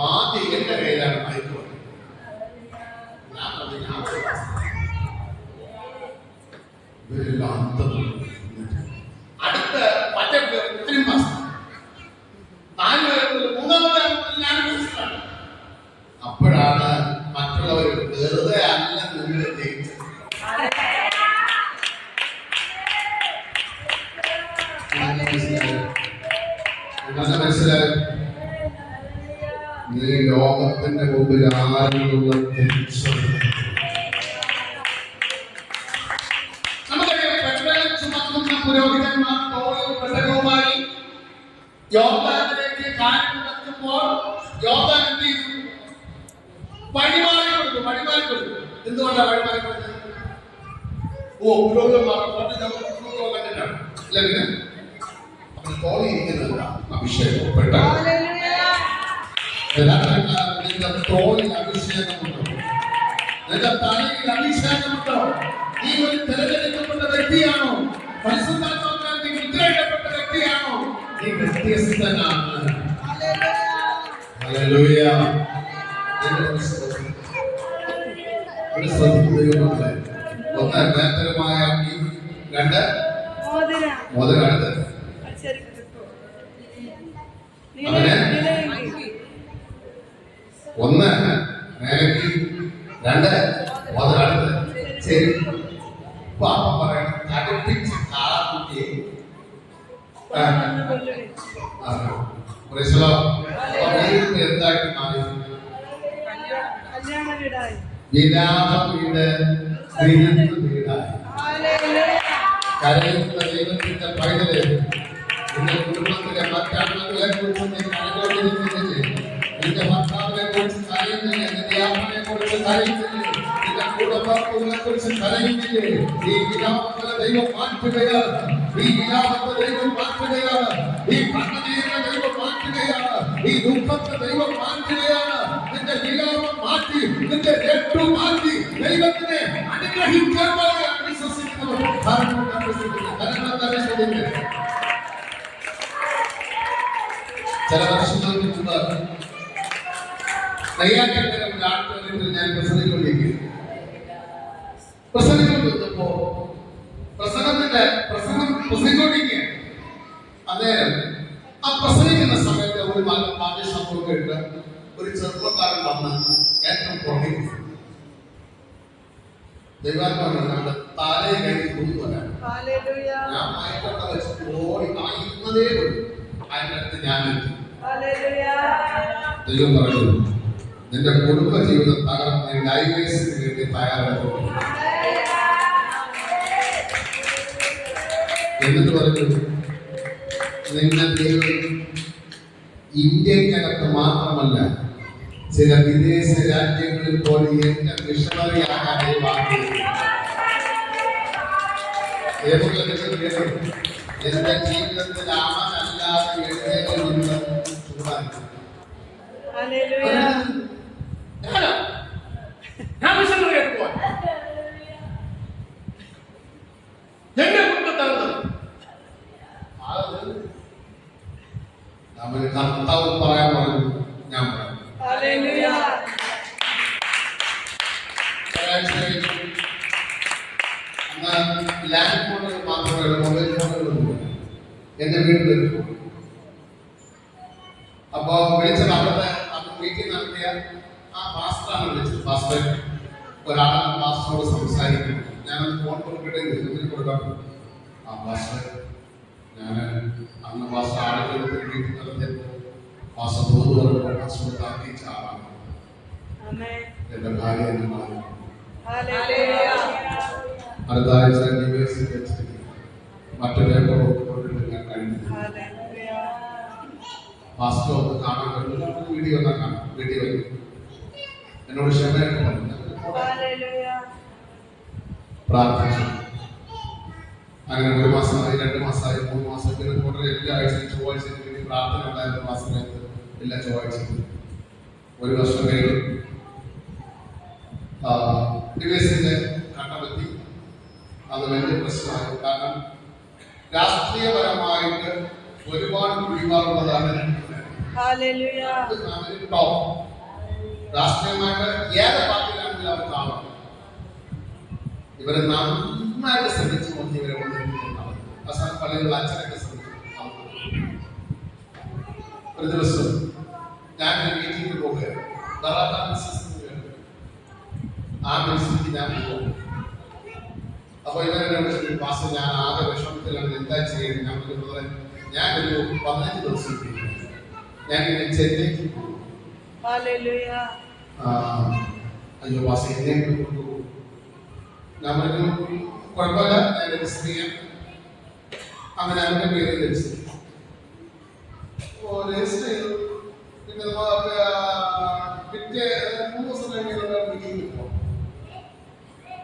ആദ്യം എന്റെ കയ്യിലാണ് മൈക്ക് വന്നത്. ഞാൻ അടുത്ത മറ്റേ ഒത്തിരി മാസം 4 പേർക്ക് 3ാമത്തെ ഞാൻ മനസ്സിലാണ്. അപ്പോഴാണ് മറ്റുള്ളവർ വെറുതെ അല്ല നിന്ന് ജയിച്ചത്. മനസ്സിലായി. നീ ലോകത്തിന്റെ മുമ്പിൽ ആരെയുള്ള പുരോഹിതന്മാർ തോളിൽ യോർദാനിലേക്ക് കാര്യം നടത്തുമ്പോൾ യോർദാൻ എന്ത് ചെയ്തു? വഴിമാറി കൊടുത്തു. എന്തുകൊണ്ടാണ് വഴിമാറി കൊടുത്തത്? പുരോഹിതന്മാർ കണ്ടിട്ടാണ്. അല്ലെങ്കിൽ തോളിയിരിക്കുന്നത് അഭിഷേകം പെട്ടെന്ന് നിന്റെ തോളിൽ അഭിഷേകമുണ്ടോ? നിന്റെ തലയിൽ അഭിഷേകമുണ്ടോ? നീ ഒരു തിരഞ്ഞെടുക്കപ്പെട്ട വ്യക്തിയാണോ? പരിശുദ്ധാത്മാവിനാൽ നീ മുദ്രയിടപ്പെട്ട വ്യക്തിയാണോ? നീ വ്യത്യസ്തനാണ്. ഹല്ലേലൂയ. ഒന്ന് നേത്രമായ 2 മോതിരം. അങ്ങനെ 1 മേലക്ക് 2 മോതിരം. ശരി, പാപ്പ പറയണം അടുപ്പിച്ച് കാളക്കുട്ടിയെ എന്തായിട്ട് മാറി? വിലാപ വീട് വീടായി. കരയുന്ന ദൈവത്തിന്റെ പൈതല് നിന്റെ കുടുംബത്തിലെ മറ്റങ്ങളെ കുറിച്ച് നീ കരകൊണ്ടിരിക്കുന്നില്ലേ? നിന്റെ ഭർത്താവിനെ കുറിച്ച് കരയുന്നില്ലേ? നിന്റെ അമ്മനെ കുറിച്ച് കരയുന്നില്ലേ? നിന്റെ കുടുംബത്തെ കുറിച്ച് കരയുന്നില്ലേ? ഈ വിലാപത്തെ ദൈവം മാറ്റുകയാണ്. ഈ വിലാപത്തെ ദൈവം മാറ്റുകയാണ്. ഈ കണ്ണുനീരിനെ ദൈവം മാറ്റുകയാണ്. ഈ ദുഃഖത്തെ ദൈവം മാറ്റുകയാണ്. നിന്റെ വിലാപം മാറ്റി, നിന്റെ രട്ടു മാറ്റി ദൈവത്തിനെ അനുഗ്രഹിക്കാൻ വിശ്വസിക്കുന്നവർ ചില വർഷങ്ങൾക്ക് മുമ്പ് നെയ്യാറ്റിൻകര ആൾക്കാരിൽ ഞാൻ പ്രസംഗിക്കൊണ്ടിരുന്നപ്പോ പ്രസംഗിക്കൊണ്ടിരിക്കുക. അന്നേരം ആ പ്രസംഗിക്കുന്ന സമയത്ത് ഒരു മാധ്യ സംഭവം കേട്ട് ഒരു ചെറുപ്പക്കാരൻ വന്ന് ഏറ്റവും പുറകെ ദൈവാത്മാവിനെ നമ്മുടെ തലയെ കഴിഞ്ഞ് കൊണ്ടുവരാൻ ഞാൻ മയക്കട്ട വെച്ച് ഓടി ആയിരുന്നതേ ഉള്ളൂ. അതിൻ്റെ അടുത്ത് ഞാൻ ദൈവം പറഞ്ഞു, നിന്റെ കുടുംബ ജീവിതം തകർന്ന് ഡൈവേഴ്സിന് വേണ്ടി തയ്യാറാക്കും. എന്നിട്ട് പറഞ്ഞു, നിന്റെ ദൈവം ഇന്ത്യക്കകത്ത് മാത്രമല്ല ചില വിദേശ രാജ്യങ്ങളിൽ പോലും എന്റെ മിഷണറി ആകാൻ എന്റെ ജീവിതത്തിൽ അവനല്ലാതെ എഴുന്നേൽക്കുന്ന ചൂടാണ്. എന്റെ കുടുംബത്താണ് അവന് കർത്താവ് പറയാൻ പറഞ്ഞു, ഞാൻ പറഞ്ഞു. ലാൻഡ് ഫോണിൽ മാത്രമേ മൊബൈൽ എന്റെ വീട്ടിൽ. അപ്പോ വിളിച്ചത് അവിടുത്തെ മീറ്റിംഗ് നടത്തിയ ആ പാസ്റ്ററാണ് വിളിച്ചത്. പാസ്റ്റർ ഒരാളെ പാസ്റ്ററോട് സംസാരിക്കുന്നു. ഞാനത് ഫോൺ കൊടുക്കട്ടെ കൊടുക്കാം. ആ പാസ്റ്റർ, ഞാൻ അന്ന് പാസ്റ്റർ ആളുകൾ മീറ്റിംഗ് നടത്തിയപ്പോൾ പാസ്റ്റർ തോന്നുന്നു താക്കിച്ച ആളാണ്. എന്റെ ഭാര്യ എന്നെ പറഞ്ഞു. അടുത്ത ആഴ്ച ഡിവൈസിൽ വെച്ചിട്ട് മറ്റു പേപ്പർ കൊണ്ടിട്ട് കഴിഞ്ഞു. പാസ്റ്റർ ഒന്ന് കാണാൻ പറ്റും, വീഡിയോ ഒന്ന് കാണാം. വീഡിയോ എന്നോട് ക്ഷമയൊക്കെ പറഞ്ഞു, പ്രാർത്ഥിച്ചു. അങ്ങനെ 1 മാസമായി, 2 മാസമായി, 3 മാസം, പിന്നെ കൂടുതൽ എല്ലാ ആഴ്ചയും ചൊവ്വാഴ്ചയും വേണ്ടി പ്രാർത്ഥന ഉണ്ടായിരുന്നു. ആ സമയത്ത് എല്ലാ ചൊവ്വാഴ്ചയും 1 വർഷം കഴിഞ്ഞു. ഡിവൈസിന്റെ കണ്ടെത്തി. അത് വലിയ പ്രശ്നമായി. കാരണം രാഷ്ട്രീയപരമായിട്ട് ഒരുപാട് കുഴിമാറുള്ളതാണ്. രാഷ്ട്രീയമായിട്ട് ഏത് പാർട്ടിയിലാണെങ്കിലും അവർ കാണും. ഇവരെ നന്നായിട്ട് ശ്രമിച്ചു നോക്കി ഇവരെ കൊണ്ടിരിക്കുന്നതാണ്. അവസാന പള്ളികളിൽ അച്ഛനൊക്കെ ശ്രമിച്ചു. ഒരു ദിവസം ഞാൻ മീറ്റിംഗിൽ പോകുകയാണ്. ആ മത്സരത്തിൽ ഞാൻ പോകും. അപ്പൊ ഇവരെന്നോട് പാസ്, ഞാൻ ആകെ വിഷമത്തിലാണ്, എന്താ ചെയ്യുന്നത്? ഞാൻ പറയുന്നത്, ഞാനൊരു 15 ദിവസം ഞാൻ ചെന്നൈക്ക് പോകും. അയ്യോ പാസ്, എന്നെ കൊണ്ടുപോകും. ഞാൻ പറഞ്ഞു കുഴപ്പമില്ല, ഞാൻ രജിസ്റ്റർ ചെയ്യാം. അങ്ങനെ അവരുടെ പേര് രജിസ്റ്റർ ചെയ്തു. രജിസ്റ്റർ ചെയ്തു. പിന്നെ പിറ്റേ 3 ദിവസം കഴിഞ്ഞ് മീറ്റിംഗിൽ പോകും.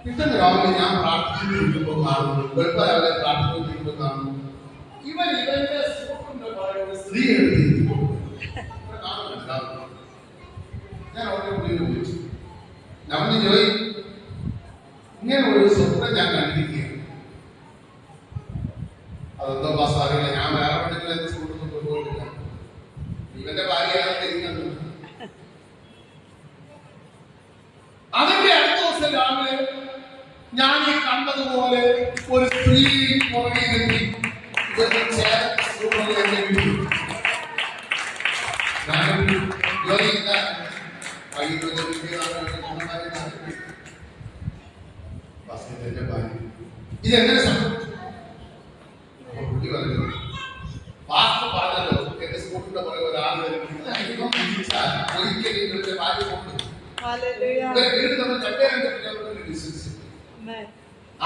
പിറ്റേന്ന് രാവിലെ ഞാൻ പ്രാർത്ഥിച്ചിരിക്കുമ്പോൾ കാണുന്നു, വെളുപ്പാരാവിലെ പ്രാർത്ഥിച്ചിരിക്കുമ്പോൾ കാണുന്നു, ഇവന്റെ സ്ത്രീ എടുത്തിരിക്കുന്നു. ഞാൻ അവരുടെ ഉള്ളിൽ ചോദിച്ചു, നമ്മൾ ജോയി ഇങ്ങനെ ഒരു സ്വപ്നം ഞാൻ കണ്ടിരിക്കുകയാണ്. അതെന്തോ പാസ് അറിയില്ല, ഞാൻ വേറെ എവിടെയെങ്കിലും എന്റെ സുഹൃത്തുക്കൾ കൊണ്ടുപോയിട്ടില്ല. ഇവന്റെ ഭാര്യയാണെന്ന് ഇരിക്കുന്നത്. അതിന്റെ അടുത്ത ദിവസം രാവിലെ ഞാൻ ഈ കണ്ടതുപോലെ ഒരു സ്ത്രീ പുറകെ നിർത്തി ഇതെങ്ങനെ സംഭവിച്ചു? പുള്ളി പറഞ്ഞു, പാസ്റ്റർ പറഞ്ഞല്ലോ എന്റെ സ്കൂളിന്റെ പുറകെ ഒരാൾ ഒരിക്കലും ഇവരുടെ ഭാര്യ കൊണ്ട് വീട് നമ്മൾ കണ്ടേ വിശ്വസിച്ചു.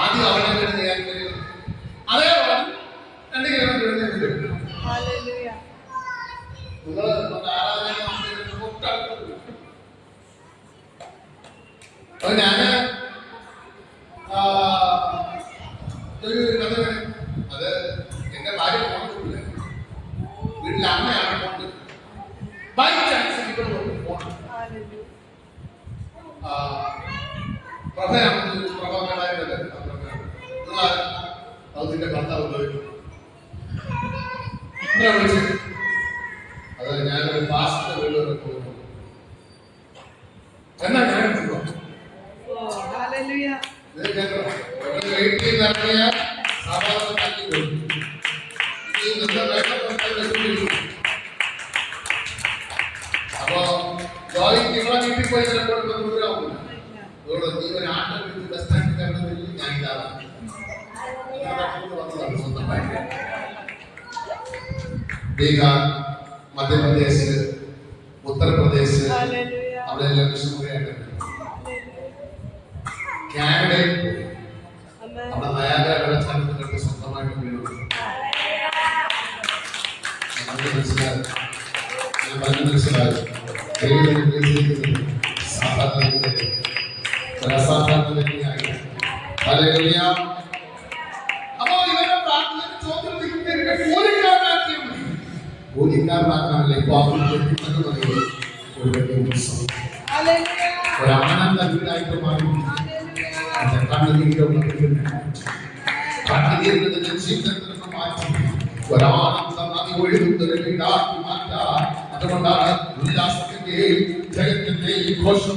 ആദ്യം അവനെ വീട് ചെയ്യാൻ കഴിയും. അതേപോലെ 2 കിലോമീറ്റർ നിങ്ങൾ ഞാന് ഒരു കഥ, അത് എന്റെ ഭാര്യ ഫോണില്ല, വീട്ടിലെ അമ്മയാണ് ഫോൺ. ബൈ ചാൻസ് ഫോൺ പ്രഭമായിട്ടല്ലേ അതിന്റെ ഭർത്താവ് ഉപയോഗിക്കും. അത് ഞാനൊരു പാസ്റ്റർ വീട് വരെ പോകുന്നു. എന്നാ ഞാൻ വീട്ടിൽ നിറങ്ങിയ സാധാരണ കാട്ടി കൊടുക്കും. അപ്പോ ജോലിക്ക് ഇവിടെ വീട്ടിൽ പോയി ചിലപ്പോൾ ദൂരമാവില്ല. അതുകൊണ്ട് നീ ഒരു ആട്ടം വീട്ടിൽ ബസ് സ്റ്റാൻഡിൽ കണ്ടെങ്കിൽ ഞാൻ ഇതാണ് വന്നതാണ് സ്വന്തമായിട്ട്. ബീഹാർ, മധ്യപ്രദേശ്, ഉത്തർപ്രദേശ്, അവിടെ എല്ലാം കൃഷ്ണമുറിയായിട്ട് കാനഡയിൽ പോയി. അവിടെ നയാഗ്ര വെള്ളച്ചാട്ടത്തിൽ കണ്ട് സ്വന്തമായിട്ട് വീടുണ്ട്. മനസ്സിലായി, ഞാൻ പറഞ്ഞു മനസ്സിലായി. അസാധാരണ വ്യക്തിയായി. അപ്പോ ഇവരുടെ പ്രാർത്ഥന ചോദ്യം കൂലിക്കാരനാക്കാനല്ലേ ഇപ്പൊ ഒരു ആനന്ദ വീടായിട്ട് മാറി. കണ്ണുനീരിന്റെ ജീവിതത്തിൽ നിന്ന് മാറ്റി ഒരാനന്ദം നദി ഒഴുകുന്നൊരു വീടാക്കി മാറ്റാൻ. അതുകൊണ്ടാണ് ഉല്ലാസത്തിന്റെയും ജയത്തിന്റെയും ഘോഷം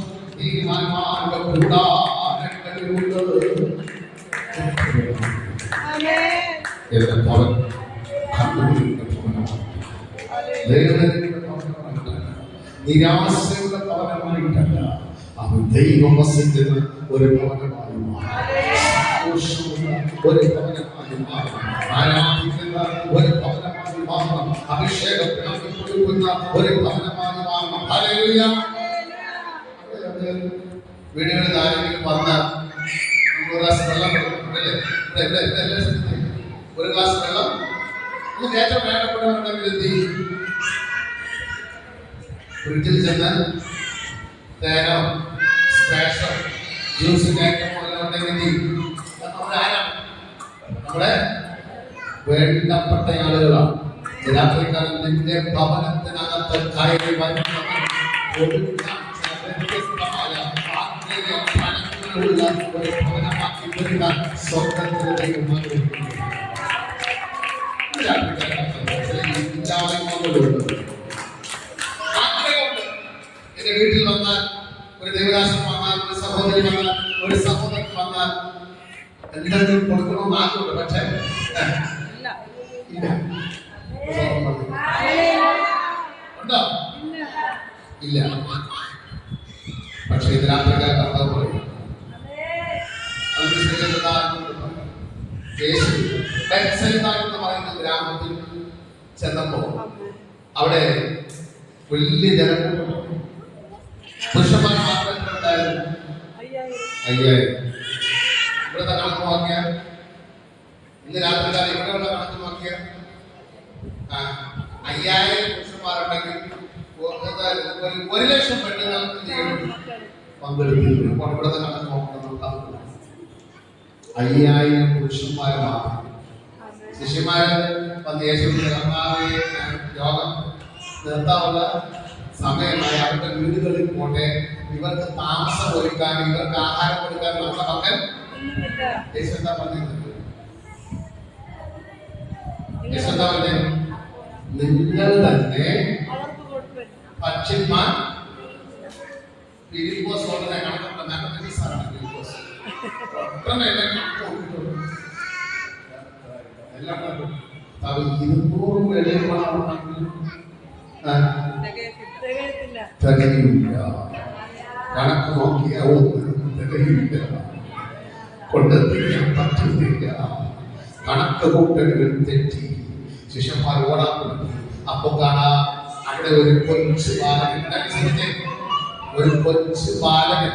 കണ്ണുനീരിന്റെ ഭവനമാണ്. വേദനയുടെ ഭവനമായിട്ടല്ല, നിരാശയുടെ ഭവനമായിട്ടല്ല, അവൻ ദൈവം വസിക്കുന്ന ഒരു ഭവനമായി മാറും. ഒരു ഭവനമായി മാറും. ആരാധിക്കുന്ന ഒരു ഭവനമായി മാറണം. അഭിഷേകത്തിന് കൊടുക്കുന്ന ഒരു ഭവനമായി മാറണം. ഹല്ലേലൂയ. വീടുകളിൽ ആരെങ്കിലും വന്നാൽ ഒരു ഗ്ലാസ് വെള്ളം കൊടുക്കും. ഒരു ഗ്ലാസ് വെള്ളം നമുക്ക് ഏറ്റവും വേണ്ടപ്പെട്ടവരുണ്ടെങ്കിൽ എന്ത് ചെയ്യും? ഫ്രിഡ്ജിൽ ചെന്ന് തേനോ സ്പാഷോ ജ്യൂസിന്റെ ഐറ്റമോ എല്ലാം ഉണ്ടെങ്കിൽ നമ്മുടെ ആരാണ്? നമ്മുടെ വേണ്ടപ്പെട്ട ആളുകളാണ്. രാത്രികാലം നിന്റെ ഭവനത്തിനകത്ത് കയറി വരുന്ന ഉള്ള ഒരു ഭവനമാക്കി വരുവാൻ സ്വർഗ്ഗത്തിലെ ദൈവം ആഗ്രഹിക്കുന്നു. എന്റെ വീട്ടിൽ വന്നാൽ, ഒരു ദേവദാസൻ വന്നാൽ, ഒരു സഹോദരി വന്നാൽ, ഒരു സഹോദരൻ വന്നാൽ എന്തെങ്കിലും കൊടുക്കണമെന്ന് ആഗ്രഹമുണ്ട്. പക്ഷേ ഇല്ല. ഉണ്ടോ? ഇല്ല. പക്ഷേ ഇത് രാത്രികാല കർത്താവ് പറയും, എന്ന് പറയുന്ന ഗ്രാമത്തിൽ ചെന്നപ്പോ അവിടെ വലിയ ജനക്കൂട്ടം, പുരുഷന്മാർ മാത്രമേ ഉണ്ടായിരുന്നു. 5000. ഇവിടുത്തെ കണക്ക് നോക്കിയ, ഇന്ന് രാത്രികാലം ഇവിടെയുള്ള കണക്ക് നോക്കിയ 5000 പുരുഷന്മാരുണ്ടെങ്കിൽ 1,00,000 പെണ്ണുങ്ങൾ പങ്കെടുത്തിട്ടുണ്ട്. അപ്പോൾ ഇവിടുത്തെ കണക്ക് നോക്കണം. 5000 പുരുഷന്മാർ മാത്രം. ശിഷ്യന്മാര് വന്ന് യേശുവിന്റെ കർത്താവിനെ യോഗം നിർത്താനുള്ള സമയമായി അവരുടെ വീടുകളിൽ പോട്ടെ, ഇവർക്ക് താമസം ഒരുക്കാൻ, ഇവർക്ക് ആഹാരം കൊടുക്കാൻ നമ്മുടെ മകൻ യേശു എന്താ പറഞ്ഞിട്ടുണ്ട്? യേശു എന്താ പറഞ്ഞേ? നിങ്ങൾ തന്നെ ഭക്ഷ്യന്മാർ. ഫിലിപ്പോസ് വളരെ കണക്കുണ്ട്. നല്ല സാറാണ് ഫിലിപ്പോസ്. എല്ലാം 200 വെളിമാണെങ്കിൽ തികയില്ല. കണക്ക് നോക്കിയ തികയില്ല, കൊണ്ടെത്തിക്കാൻ പറ്റുന്നില്ല. കണക്ക് കൂട്ടലുകൾ തെറ്റി. ശിഷ്യന്മാർ ഓടാൻ തുടങ്ങി. അപ്പൊ കാണാം അവിടെ ഒരു കൊച്ചു ബാലകൻ, ഒരു കൊച്ചു ബാലകൻ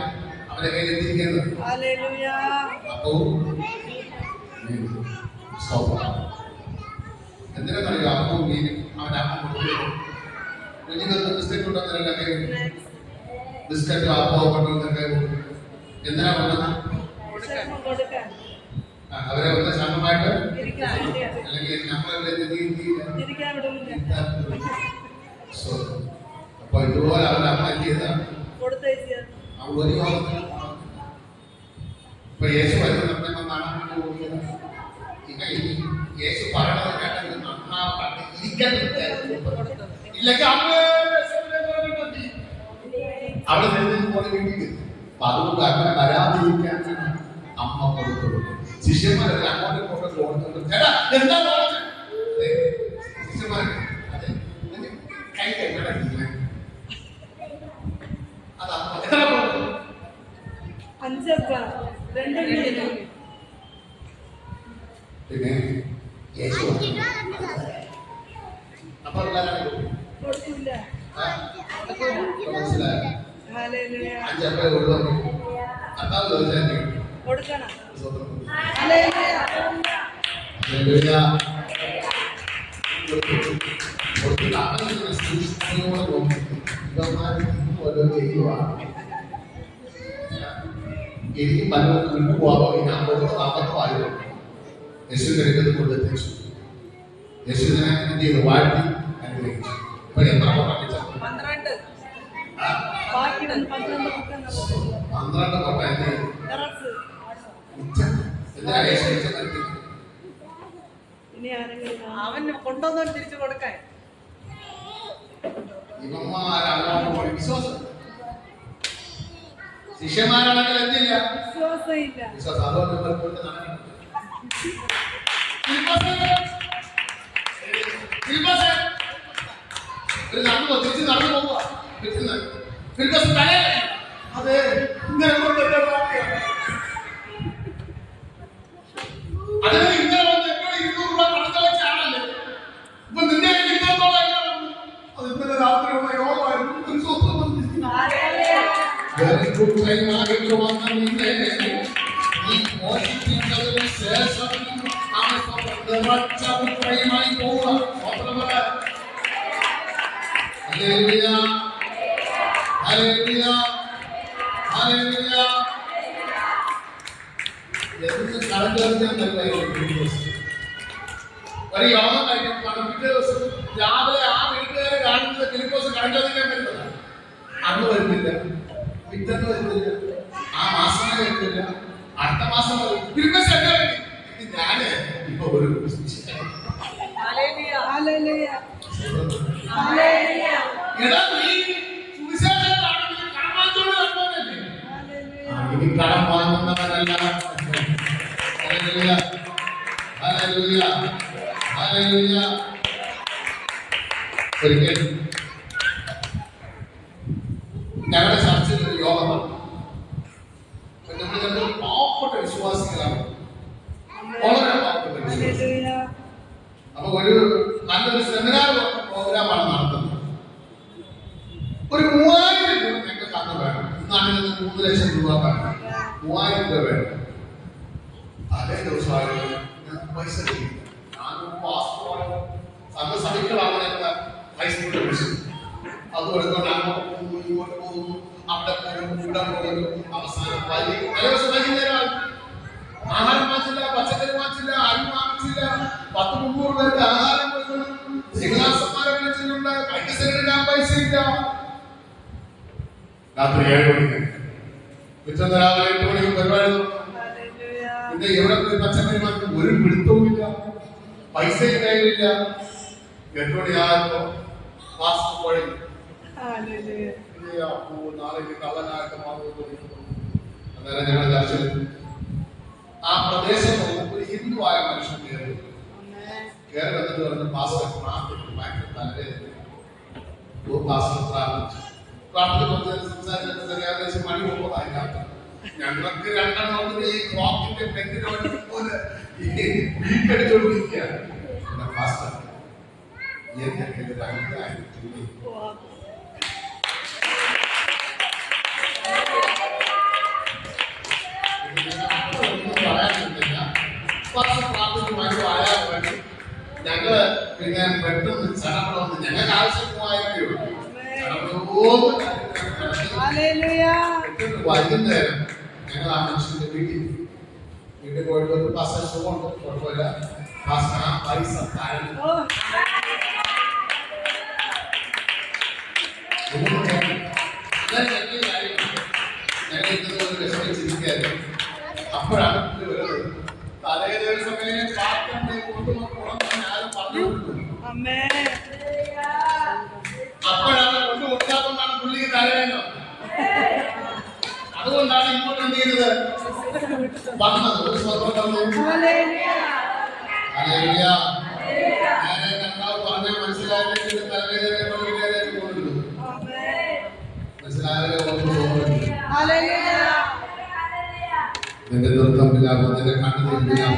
അവന്റെ കയ്യിലെത്തിക്കുന്നത്. അപ്പോ എന്തിനാണെന്നറിയോ? അപ്പോ അവന്റെ അമ്മ കൊടുത്തു. കുഞ്ഞുങ്ങൾക്ക് ബിസ്ക്കറ്റ് കൊണ്ടുവന്നില്ല, ബിസ്ക്കറ്റും അപ്പവും കൊണ്ടുവന്നൊക്കെ എന്തിനാ കൊണ്ടുവന്ന? അവരെ ഒന്ന് ശാന്തമായിട്ട്, അല്ലെങ്കിൽ നമ്മളെ അപ്പൊ ഇതുപോലെ അവരുടെ അമ്മ എന്ത് ചെയ്താണ്? ഒരു യോഗത്തിൽ ഇപ്പൊ യേശു വരുന്നതാണ്. യേശു പറയണത് കേട്ടത് നന്നാവട്ടെ, ഇരിക്കട്ടെ. ഇല്ലെങ്കിൽ അവിടെ നിന്ന് പോലെ വീട്ടിൽ. അപ്പൊ അതുകൊണ്ട് അങ്ങനെ വരാതിരിക്കാൻ അമ്മ കൊടുത്തു. ശിഷ്യന്മാരൊക്കെ അങ്ങോട്ടും ഇങ്ങോട്ടും കൊടുത്തിട്ടുണ്ട്. എന്താ ശിഷ്യന്മാർ കൈ കൈ പിന്നെ യേശു അപ്പൊ മനസ്സിലായോ? 5 ഉള്ളൂ. അതാ കൊടുക്കണം. എനിക്ക് പലർക്കും പോവാമോ? ഇനി 50 ആയിരുന്നു. യേശു കഴിക്കുന്നത് കൊണ്ട് എത്തിച്ചു. യേശുവിനെ എന്ത് ചെയ്തു? വാഴ്ത്തി അനുഗ്രഹിച്ചു. ഇപ്പൊ എത്ര 12 കൊട്ട അവൻ കൊണ്ടുവന്നോണ്ട് തിരിച്ചു കൊടുക്കാൻ വിശ്വാസം. ശിഷ്യന്മാരാണെങ്കിൽ എന്തില്ല? വിശ്വാസം. അതുകൊണ്ട് ഒരു നടന്നു തിരിച്ച് നടന്നു പോവുക ഫിലിപ്പോസ് തലേ അതെ ഇങ്ങനെ കൊണ്ട് എന്നെ നോക്കിയാണ് അതിന് ഇങ്ങനെ വന്ന് എന്നോട് 200 രൂപ കടന്നു വെച്ച ആളല്ലേ ഇപ്പൊ നിന്നെ ഇത്രത്തോളം എങ്ങനെ വന്നു അത് ഇന്നലെ രാത്രിയുള്ള യോഗമായിരുന്നു ഒരു സ്വന്തം വെരി ഗുഡ് ടൈമായിട്ട് വന്ന നിന്നെ ഈ മോഷിപ്പിച്ചതിന് ശേഷം നിറച്ചമായി പോവുക ഹല്ലേലൂയ ഹല്ലേലൂയ ഹല്ലേലൂയ എന്ന് കടന്നുവരുന്നല്ല ഒരു യോഗം കഴിഞ്ഞു പിറ്റേ ദിവസം രാവിലെ ആ വീട്ടുകാരെ കാണുന്നത് ഫിലിപ്പോസ് കടന്നുവരുന്നേ വരുന്നത് അന്ന് വരുന്നില്ല പിറ്റന്ന് വരുന്നില്ല ആ മാസമേ വരുന്നില്ല അടുത്ത മാസം വരും ഫിലിപ്പോസ് ഞാന് ഇപ്പൊ ഒരു എടാ നീ സുവിശേഷം കാണുന്നത് കടം വാങ്ങിച്ചോണ്ട് വരുന്നവനല്ലേ ഇനി കടം വാങ്ങുന്നവനല്ല ഹല്ലേലൂയ ഹല്ലേലൂയ ഹല്ലേലൂയ ഒരിക്കൽ ഞങ്ങളുടെ ചർച്ചയിൽ ഒരു യോഗം നമ്മൾ കണ്ടത് പാവപ്പെട്ട വിശ്വാസികളാണ് വളരെ പാവപ്പെട്ട വിശ്വാസികൾ അപ്പൊ ഒരു നല്ലൊരു സെമിനാർ പ്രോഗ്രാമാണ് നടത്തുന്നത് ഒരു 3000 രൂപ ഞങ്ങൾക്ക് അന്ന് വേണം നാട്ടിൽ 3 ലക്ഷം രൂപ വേണം 3000 രൂപ വേണം അതേ ദിവസമായിരുന്നു ഞാൻ പൈസ ഞാനൊരു പാസ്പോർട്ട് അന്ന് സഭികളാണ് ഞങ്ങളുടെ ഹൈസ്കൂളിൽ വിളിച്ചത് അത് എടുത്തുകൊണ്ട് അങ്ങോട്ട് പോകുന്നു ഇങ്ങോട്ട് പോകുന്നു അവിടെ പോകുന്നു ഇവിടെ പോകുന്നു അവസാനം വൈകുന്നേരം ആഹാരം വാങ്ങിച്ചില്ല പച്ചക്കറി വാങ്ങിച്ചില്ല അരി വാങ്ങിച്ചില്ല 100-300 പേർക്ക് ആഹാരം കൊടുക്കണം സിംഹാസന്മാരെ വിളിച്ചിട്ടുണ്ട് കൈസരിടാൻ പൈസ ഇല്ല രാത്രി 7 മണിക്ക് പിറ്റേന്ന് രാവിലെ 8 മണിക്ക് പരിപാടി പിന്നെ എവിടെ പോയി പച്ചക്കറി വാങ്ങിക്കും ഒരു പിടുത്തവുമില്ല പൈസയും കയ്യിലില്ല 8 മണിയായപ്പോ മാസം കുഴഞ്ഞു നാളെ കള്ളനായിട്ട് മാറുന്നു അന്നേരം ഞങ്ങൾ ചർച്ചയിൽ ആ പ്രദേശത്ത് ഒരു ഹിന്ദു ആയ മനുഷ്യൻ കയറി വന്നിട്ട് പറഞ്ഞു പാസ്റ്റർ പ്രാർത്ഥിക്കും ഭയങ്കര തലവേദന പാസ്റ്റർ പ്രാർത്ഥിച്ചു സംസാരിച്ചത് ഏകദേശം മണി 9 അതിനകത്ത് ഞങ്ങൾക്ക് രണ്ടെണ്ണം ഈ ക്ലോക്കിന്റെ പെങ്കിനോട് പോലെ വീക്കടിച്ചോണ്ടിരിക്കുകയാണ് പാസ്റ്റർ എന്റെ ഞങ്ങള് പിന്നെ പെട്ടെന്ന് ചടപടം ഞങ്ങൾക്ക് ആവശ്യം 3000 വൈകുന്നേരം ഞങ്ങൾ ആ മനുഷ്യന്റെ വീട്ടിൽ പോയിട്ട് ഒരു പാസ്റ്റർ ഷോണ്ട് കുഴപ്പമില്ല പാസ്റ്റർ ആ പൈസ താഴ്ന്നു ഞങ്ങൾ ഇന്നത് വിഷമിച്ചിരിക്കുകയായിരുന്നു അപ്പോഴാണ് തലേ ദിവസമേ പാത്രത്തെ കൊണ്ടുപോകുന്ന ആരും പറഞ്ഞു അപ്പോഴാണ് കൊണ്ട് കൊടുക്കാത്തതുകൊണ്ടാണ് പുള്ളിക്ക് തലവേദന അതുകൊണ്ടാണ് ഇങ്ങോട്ട് എന്ത് ചെയ്തത് വന്നത് ഒരു സ്വന്തം പറഞ്ഞ മനസ്സിലായെങ്കിൽ തലവേദന കൊണ്ടുള്ളൂ മനസ്സിലായാലേ ഒന്നും തോന്നുന്നു നിന്റെ നൃത്തം വിലാപം നിന്റെ കണ്ണുനീർ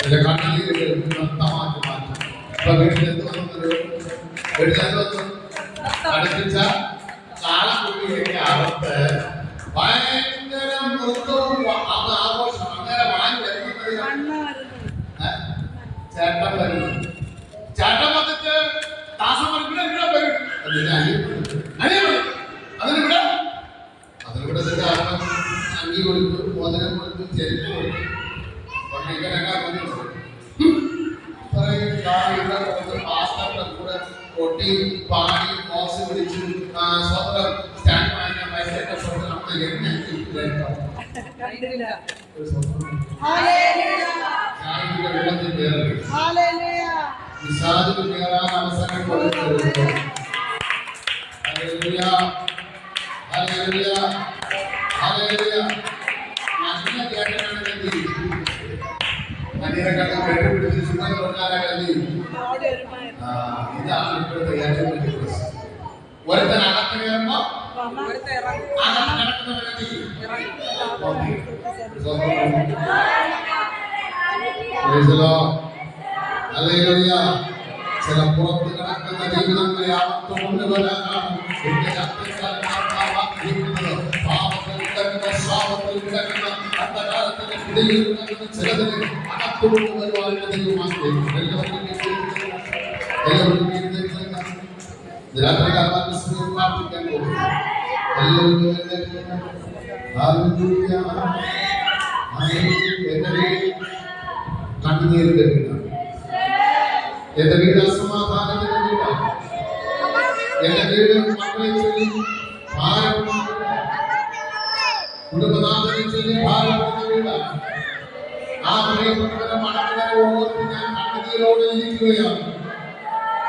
നിന്റെ കണ്ണുനീർ നൃത്തമാക്കി മാറ്റും ഇപ്പൊ വീട്ടിൽ എന്ത് വന്നത് അടുപ്പിച്ച കാളക്കുട്ടിയുടെ അകത്ത് ഭയങ്കര നൃത്തവും ആഘോഷം അങ്ങനെ വാങ്ങി വരുന്നത് ചേട്ടൻ വരുന്നു ചേട്ടൻ വന്നിട്ട് ദാസം ഇവിടെ വരും അതിനിവിടെ അങ്കി കൊടുത്തു മോദനം കൊടുത്തു ചെരുപ്പ് കൊടുത്തു പാസ്റ്ററിന്റെ കൂടെ കൊട്ടി പാടി ബോക്സ് പിടിച്ചു സ്വന്തം സ്റ്റാൻഡ് വാങ്ങിക്കാൻ പൈസയൊക്കെ കൊടുത്ത് നമ്മൾ വെള്ളത്തിൽ കയറി വിഷാദിൽ കയറാൻ അവസരം കൊടുത്തു നല്ല കേട്ടാണ് കെട്ടിപ്പിടിച്ച് ചുമ്മാ പറഞ്ഞാലേ ഓടി വരുമായിരുന്നു. ഇതാണ് ഇപ്പോഴത്തെ ഏറ്റവും വലിയ പ്രശ്നം. ഒരുത്തൻ അകത്ത് കയറുമ്പോ ഒരുത്തൻ ഇറങ്ങി. അകത്ത് കിടക്കുന്നവനെ നീ ചില പുറത്ത് കിടക്കുന്ന ജീവിതങ്ങളെ ആപത്ത് കൊണ്ടുവരാനാണ് എന്റെ പാപത്തിൽ കിടക്കുന്ന ശാപത്തിൽ കിടക്കുന്ന അന്ധകാരത്തിന്റെ പിടിയിൽ കിടക്കുന്ന ചിലതിനെ അകത്ത് കൊണ്ടുവരുവാനുള്ള ദൈവമാക്കി എല്ലാവരും രാത്രികാലം പ്രാർത്ഥിക്കാൻ പോകുന്നു. എല്ലാവരും കണ്ണുനീരിന്റെ വീടാണ്. എന്റെ വീട് അസമാധാനത്തിന്റെ വീടാണ്. എന്റെ വീട് മക്കളെ ചൊല്ലി ഭാരപ്പെടുന്ന കുടുംബനാഥനെ ചൊല്ലി ഭാരപ്പെടുന്ന വീടാണ്. ആ പ്രിയപ്പെട്ടവരെ മടങ്ങുന്നവരെ ഓർത്ത് ഞാൻ കണ്ണുനീരോടെ ഇരിക്കുകയാണ്.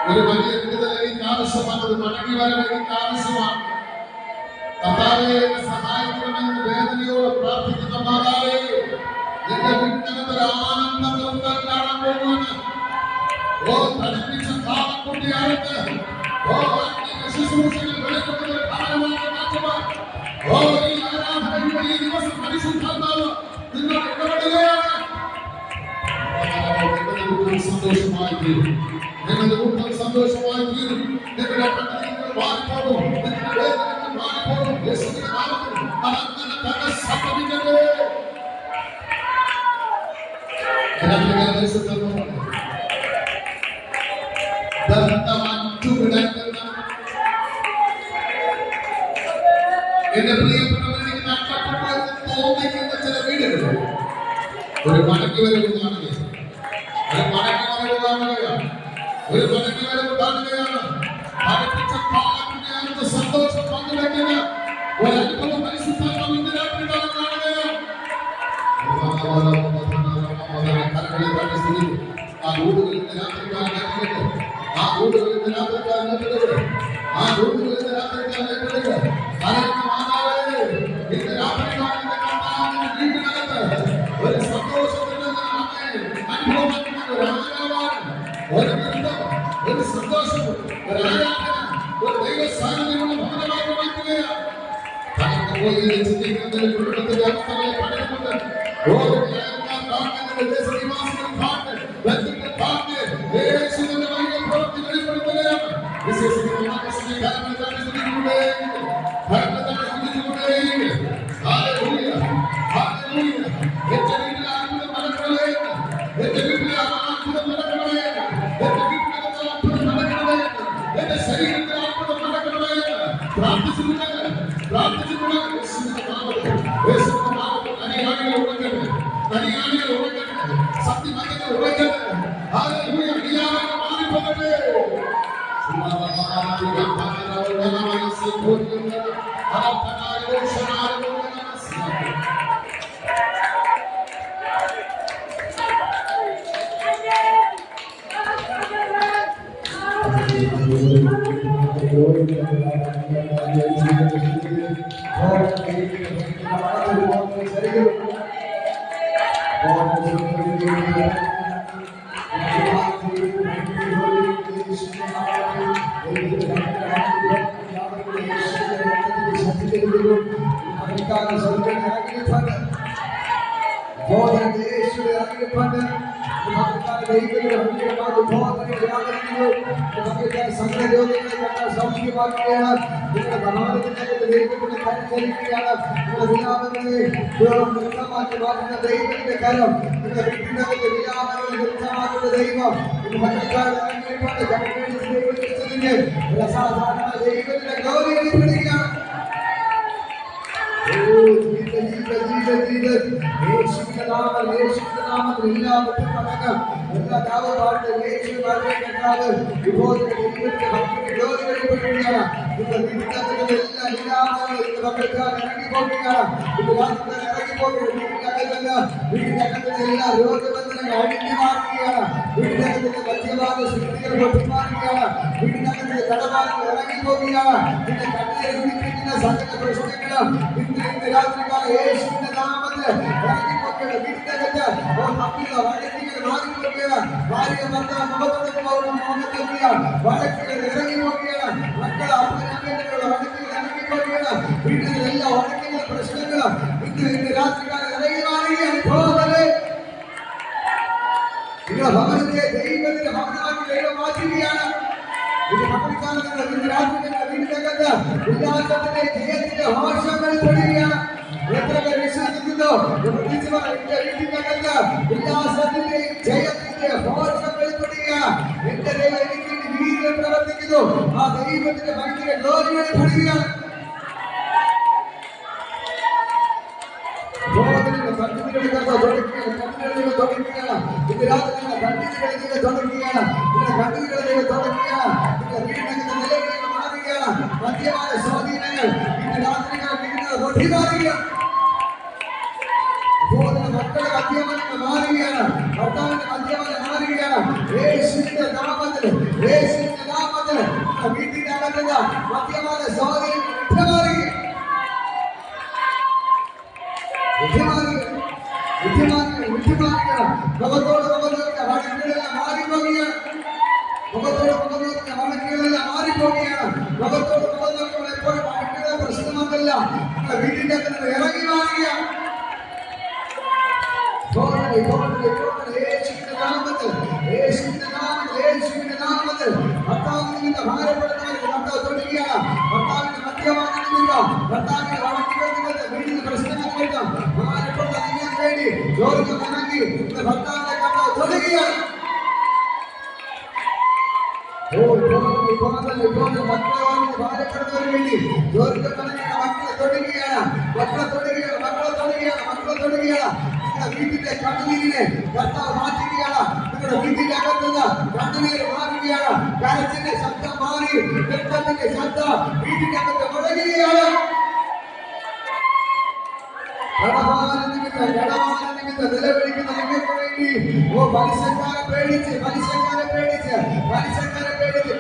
ഒരു വലിയ വിടുതൽ എനിക്ക് ആവശ്യമാണത്. മടങ്ങി വരാൻ എനിക്ക് ആവശ്യമാണ്. കർത്താവേ എന്നെ സഹായിക്കണമെന്ന് വേദനയോടെ പ്രാർത്ഥിക്കുന്ന മാതാവേ, എന്റെ വീട്ടിനകത്ത് ആനന്ദം കാണാൻ പോകുവാണ്. ഓ തടിപ്പിച്ച കാളക്കുട്ടിയായിട്ട് ഓ ആത്മീയ ശുശ്രൂഷകൾ വെളിപ്പെടുന്ന ഭാരമായി മാറ്റുവാൻ ഓ ഈ ആരാധനയുടെ ഈ ദിവസം പരിശുദ്ധാത്മാവ് നിങ്ങളുടെ ഇടപെടുകയാണ്. സന്തോഷമായി തീരും. നിങ്ങളുടെ കൂട്ടം സന്തോഷമായി തീരും. നിങ്ങളുടെ കണ്ണുനീരുകൾ മാറിപ്പോകും. നിങ്ങളുടെ വേദനകൾ മാറിപ്പോകും. യേശുവിന്റെ നാമത്തിൽ അങ്ങനെ തന്നെ സംഭവിക്കട്ടെ. എന്റെ പ്രിയപ്പെട്ടവർക്ക് നഷ്ടപ്പെട്ടു തോന്നിക്കുന്ന ചില വീടുകൾ ഒരു മടക്കി വരവ് കാണുകയാണ്. ഒരു മടക്കി വരവ് കാണുകയാണ്. ഒരു മടക്കി വരവ് കാണുകയാണ്. പഠിപ്പിച്ച പാലത്തിന്റെ സന്തോഷം പങ്കുവയ്ക്കുന്ന ഒരു അനുഭവം പരിശുദ്ധാത്മാവ് ഇന്ന് രാത്രി കാണുകയാണ്. ആ വീടുകളിൽ രാത്രിക്കാലത്ത് ആ വീടുകളിൽ രാത്രിക്കാലത്ത് ആ വീടുകളിൽ രാത്രിക്കാലത്ത് മാതാവേ ഇന്ന് രാത്രികാലത്തെ കർത്താവിന്റെ വീടിനകത്ത് ഒരു സന്തോഷത്തിന്റെ അനുഭവം ഒരു ആരാധന ഒരു ബന്ധം ഒരു സന്തോഷം ഒരു ആരാധന ഒരു ദൈവ സാന്നിധ്യമുള്ള ഭവനമാക്കി മാറ്റുകയാണ്. പോയി ചിന്തിക്കുന്നതിന് കുടുംബത്തിന്റെ അവസ്ഥകളെ പഠിക്കുന്നുണ്ട്. ഓരോ ദേശനിവാസികൾ പാട്ട് ബന്ധുക്കൾ പാട്ട് യേശുവിന്റെ വലിയ പ്രവൃത്തി വെളിപ്പെടുത്തുകയാണ്. വിശ്വസിക്കുന്ന എന്റെ വീട്ടിലെ അത്ഭുതം നടക്കണമേ. എന്റെ വീട്ടിലെ അത്ഭുതം നടക്കണമേ. എന്റെ വീട്ടിലെ അത്ഭുതം നടക്കണമേ. എന്റെ ശരീരത്തിലെ അത്ഭുതം നടക്കണമേ. പ്രാർത്ഥിച്ചിട്ടുണ്ട്. അനുയാണികൾ ഉറങ്ങട്ടെ. അനുയാണികൾ ഉറങ്ങട്ടെ. സത്യമംഗങ്ങൾ ഉറങ്ങട്ടെ. ഹല്ലേലൂയ. അടിയാറങ്ങൾ മാറിപ്പോകട്ടെ. ഭാര്യ ഭർത്താവ് മുഖത്തോട് മുഖത്തെത്തിയാണ് വഴക്കുകൾ ഇറങ്ങി പോവുകയാണ്. മക്കൾ അപ്പനമ്മയുടെ വഴക്കുകൾ ഇറങ്ങി പോവുകയാണ്. വീട്ടിലെ എല്ലാ വഴക്കുകളും പ്രശ്നങ്ങളും ഇന്ന് രാത്രികാലം ഇറങ്ങി മാറുകയാണ്. നിങ്ങളുടെ ഭവനത്തെ ദൈവത്തിന്റെ ഭവനമാക്കി ദൈവം മാറ്റുകയാണ്. ഇത് മക്കളിക്കാലത്ത് ഇന്ന് രാത്രി വീട്ടിനകത്ത് ഉല്ലാസത്തിന്റെ ജയത്തിന്റെ ഭാഷകൾ പൊടിയുകയാണ്. എത്ര പേർ വിശ്വസിക്കുന്നു? എന്റെ വീട്ടിനകത്ത് ഉല്ലാസത്തിന്റെ ജയത്തിന്റെ ഭാഷകൾ പൊടിയുകയാണ്. എന്റെ ദൈവം എനിക്ക് വീട്ടിൽ പ്രവർത്തിക്കുന്നു. ആ ദൈവത്തിന്റെ ഭയങ്കര ഗ്ലോറികൾ പൊടിയുകയാണ്. മക്കളെ മദ്യപാനം മാറുകയാണ്. ഭർത്താവിന്റെ മദ്യപാനം മാറുകയാണ്. യേശുവിന്റെ നാമത്തിൽ വീട്ടിന്റെ അകത്തുള്ള മദ്യപാന സ്വാധീനം പ്രശ്നമല്ല. വീട്ടിന്റെ അകത്ത് ഇറങ്ങി മാറുകയാണ്. യേശുവിന്റെ നാമത്തിൽ ഭർത്താവിന്റെ ഭാരപ്പെടുന്നവർക്ക് ഭർത്താവ് തൊടുകയാണ്. ഭർത്താവിന്റെ മദ്യപാനം നിമിത്തം, ഭർത്താവിന്റെ വഴക്കുകൾ നിമിത്തം, വീട്ടിൽ പ്രശ്നങ്ങൾ നിമിത്തം ഭാരപ്പെടുന്ന നിങ്ങൾക്ക് വേണ്ടി ജോലിക്ക് ഇറങ്ങി ഭർത്താവിന്റെ കർത്താവ് തൊടുകയാണ്. ഭാരപ്പെടുന്നവർക്ക് വേണ്ടി ജോലിക്ക് ഇറങ്ങി മക്കളെ തൊടുകയാണ്. വീട്ടിന്റെ കണ്ണുനീരിനെ കർത്താവ് മാറ്റുകയാണ്. നിങ്ങളുടെ വീട്ടിന്റെ അകത്തുനിന്ന് കണ്ണുനീര് മാറുകയാണ്. കരച്ചിന്റെ ശബ്ദം മാറി രക്തത്തിന്റെ ശബ്ദം വീട്ടിന്റെ അകത്ത് മുഴങ്ങുകയാണ്. നിലവിളിക്കുന്ന നിങ്ങൾക്ക് വേണ്ടി പലിശക്കാരെ പേടിച്ച്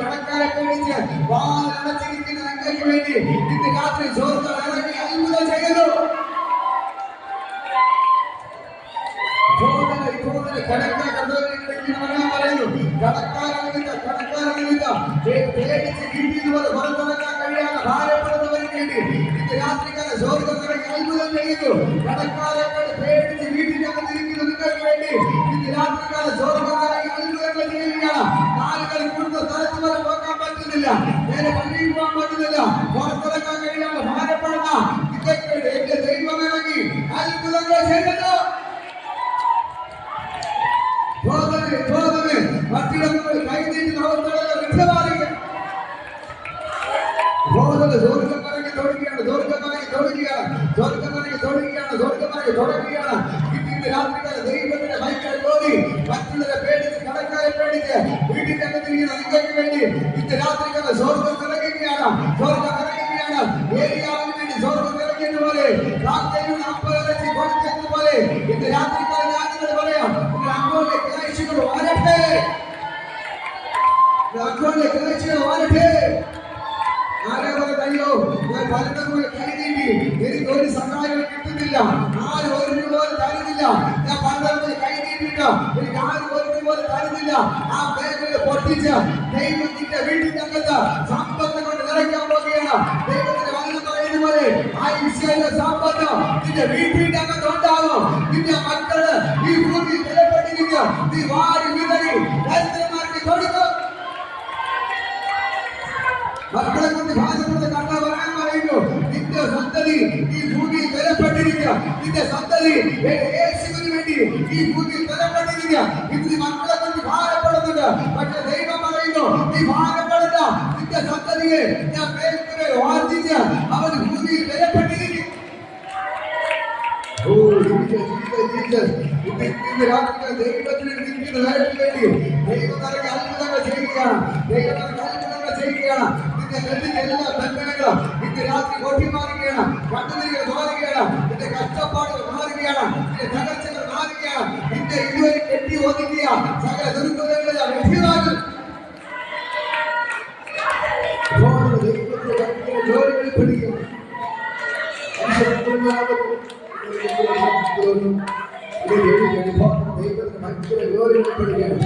കടക്കാരെ പേടിച്ച് വാലടച്ചിരിക്കുന്ന നിങ്ങൾക്ക് വേണ്ടി ഇന്ന് രാത്രി ചോർന്ന് ഇറങ്ങി അത്ഭുതം ചെയ്യുന്നു. പേടിച്ച് വീട്ടിൽ പുറത്തിറങ്ങാൻ കഴിയാതെ ഭാരപ്പെടുന്നവർക്ക് വേണ്ടി ഇന്ന് രാത്രികാല ചോർന്നിറങ്ങി അത്ഭുതം ചെയ്യുന്നു. കടക്കാരെക്കാൾ പേടിച്ച് വീട്ടിനകത്തിരിക്കുന്ന നിങ്ങൾക്ക് വേണ്ടി ഇന്ന് രാത്രികാല ചോർന്നിറങ്ങി അത്ഭുതങ്ങൾ ചെയ്യുകയാണ്. കാലുകൾ കൂടുന്ന സ്ഥലത്ത് വരെ പോകാൻ പറ്റുന്നില്ല. നേരെ പള്ളിയിൽ പോകാൻ പറ്റുന്നില്ല. പുറത്തിറങ്ങാൻ കഴിയാതെ ഭാരപ്പെടുന്ന നിങ്ങൾക്ക് വേണ്ടി എന്റെ ദൈവം ഇറങ്ങി അത്ഭുതങ്ങൾ ചെയ്യുന്നു. മറ്റിടങ്ങളിൽ കൈനീട്ടുന്ന അവസ്ഥകളെ വിട്ടുമാറുക. ദൈവത്തിന്റെ ഭയങ്കര ജോലി മറ്റുള്ളവരെ പേടിച്ച് കടക്കാരെ പേടിച്ച് വീട്ടിന്റെ അകത്തിരിക്കുന്ന നിങ്ങൾക്ക് വേണ്ടി ഇന്ന് രാത്രിക്കാല സ്വർഗം നിറയ്ക്കുകയാണ്. ഏരിയാവിന് വേണ്ടി സ്വർഗം നിറയ്ക്കുന്നതുപോലെ അപ്പകരച്ച് കൊടുക്കുന്നതുപോലെ ഇന്ന് രാത്രിക്കാല ഞാനിങ്ങൾ പറയാം. അങ്ങോട്ട് കാഴ്ചകൾ വരട്ടെ. അയ്യോ ഞാൻ പലതരം കൈനീട്ടി എനിക്ക് ഒരു സഹായം കിട്ടുന്നില്ല. ആരും ഒരു രൂപ പോലും തരുന്നില്ല. ഞാൻ പലതരം കൈനീട്ടിട്ട് എനിക്ക് ആരും ഒരു രൂപ പോലും തരുന്നില്ല. ആ ബാങ്കില് പൊട്ടിച്ച് ദൈവത്തിന്റെ വീട്ടിന്റെ അകത്ത് സമ്പത്ത് കൊണ്ട് നിറയ്ക്കാൻ പോകുകയാണ്. ദൈവത്തിന്റെ വചനം പറയുന്ന പോലെ ആ ഇസ്രായേലിന്റെ സമ്പത്ത് നിന്റെ വീട്ടിന്റെ അകത്ത് ഉണ്ടാകും. നിന്റെ മക്കള് ഈ ഭൂമിയിൽ വിലപ്പെട്ടിരിക്കുക. നീ വാരി വിതറി ദരിദ്രന്മാർക്ക് കൊടുക്കും. മക്കളെ കൊണ്ട് ഭാഷപ്പെടുന്ന കണ്ട പറയാൻ പറയുന്നു. നിന്റെ സന്തതി ഈ ഭൂമിയിൽ വിലപ്പെട്ടിരിക്കുക. നിന്റെ സന്തതി യേശുവിന് വേണ്ടി ഈ ഭൂമിയിൽ വിലപ്പെട്ടിരിക്കുക. ഇന്ന് മക്കളെ കൊണ്ട് ഭാരപ്പെടുന്നുണ്ട്. പക്ഷെ ദൈവം പറയുന്നു നീ ഭാരപ്പെടണ്ട. നിന്റെ സന്തതിയെ ഞാൻ മേൽക്കുമേൽ വാർത്തിച്ച് അവൻ ഭൂമിയിൽ വിലപ്പെട്ടിരിക്കും. ഇന്ന് രാത്രി ദൈവത്തിന് നിൽക്കുന്ന വേണ്ടി ദൈവം നൽകി അത്ഭുതങ്ങൾ ചെയ്യുകയാണ്. എല്ലാ ബന്ധനങ്ങളും ഇന്ന് രാത്രി പൊട്ടി മാറുകയാണ്. കണ്ണുനീരുകൾ മാറുകയാണ്. നിന്റെ കഷ്ടപ്പാടുകൾ മാറുകയാണ്. നിന്റെ തകർച്ചകൾ മാറുകയാണ്. നിന്റെ ഇതുവരെ കെട്ടി ഒതുക്കിയ സകല ദുരിതങ്ങളെ ലഭ്യമാകും. ജോലികളിൽ പഠിക്കും. ദൈവത്തിന് ഭയങ്കര ഗ്ലോറി വെളിപ്പെടുകയാണ്.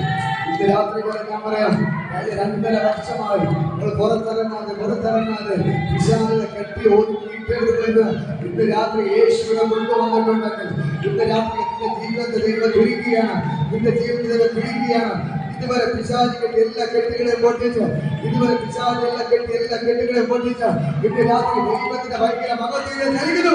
ഇന്ന് രാത്രി പോലെ ഞാൻ പറയാം, കഴിഞ്ഞ 2.5 വർഷമായി നിങ്ങൾ പുറത്തിറങ്ങാതെ പിശാചിനെ കെട്ടി ഒതുക്കിയിട്ടെടുത്ത് ഇന്ന് രാത്രി യേശുവിനെ കൊണ്ടുവന്നിട്ടുണ്ടെങ്കിൽ ഇന്ന് രാത്രി നിന്റെ ജീവിതത്തെ ദൈവം തുരിക്കുകയാണ്. നിന്റെ ജീവിതത്തെ ദൈവം തുരിക്കുകയാണ്. ഇതുവരെ പിശാച് കെട്ടി എല്ലാ കെട്ടുകളെ പൊട്ടിച്ച് ഇതുവരെ പിശാച് എല്ലാ കെട്ടുകളെ പൊട്ടിച്ച് ഇന്ന് രാത്രി ദൈവത്തിന്റെ ഭയങ്കര മഹത്വം നൽകുന്നു.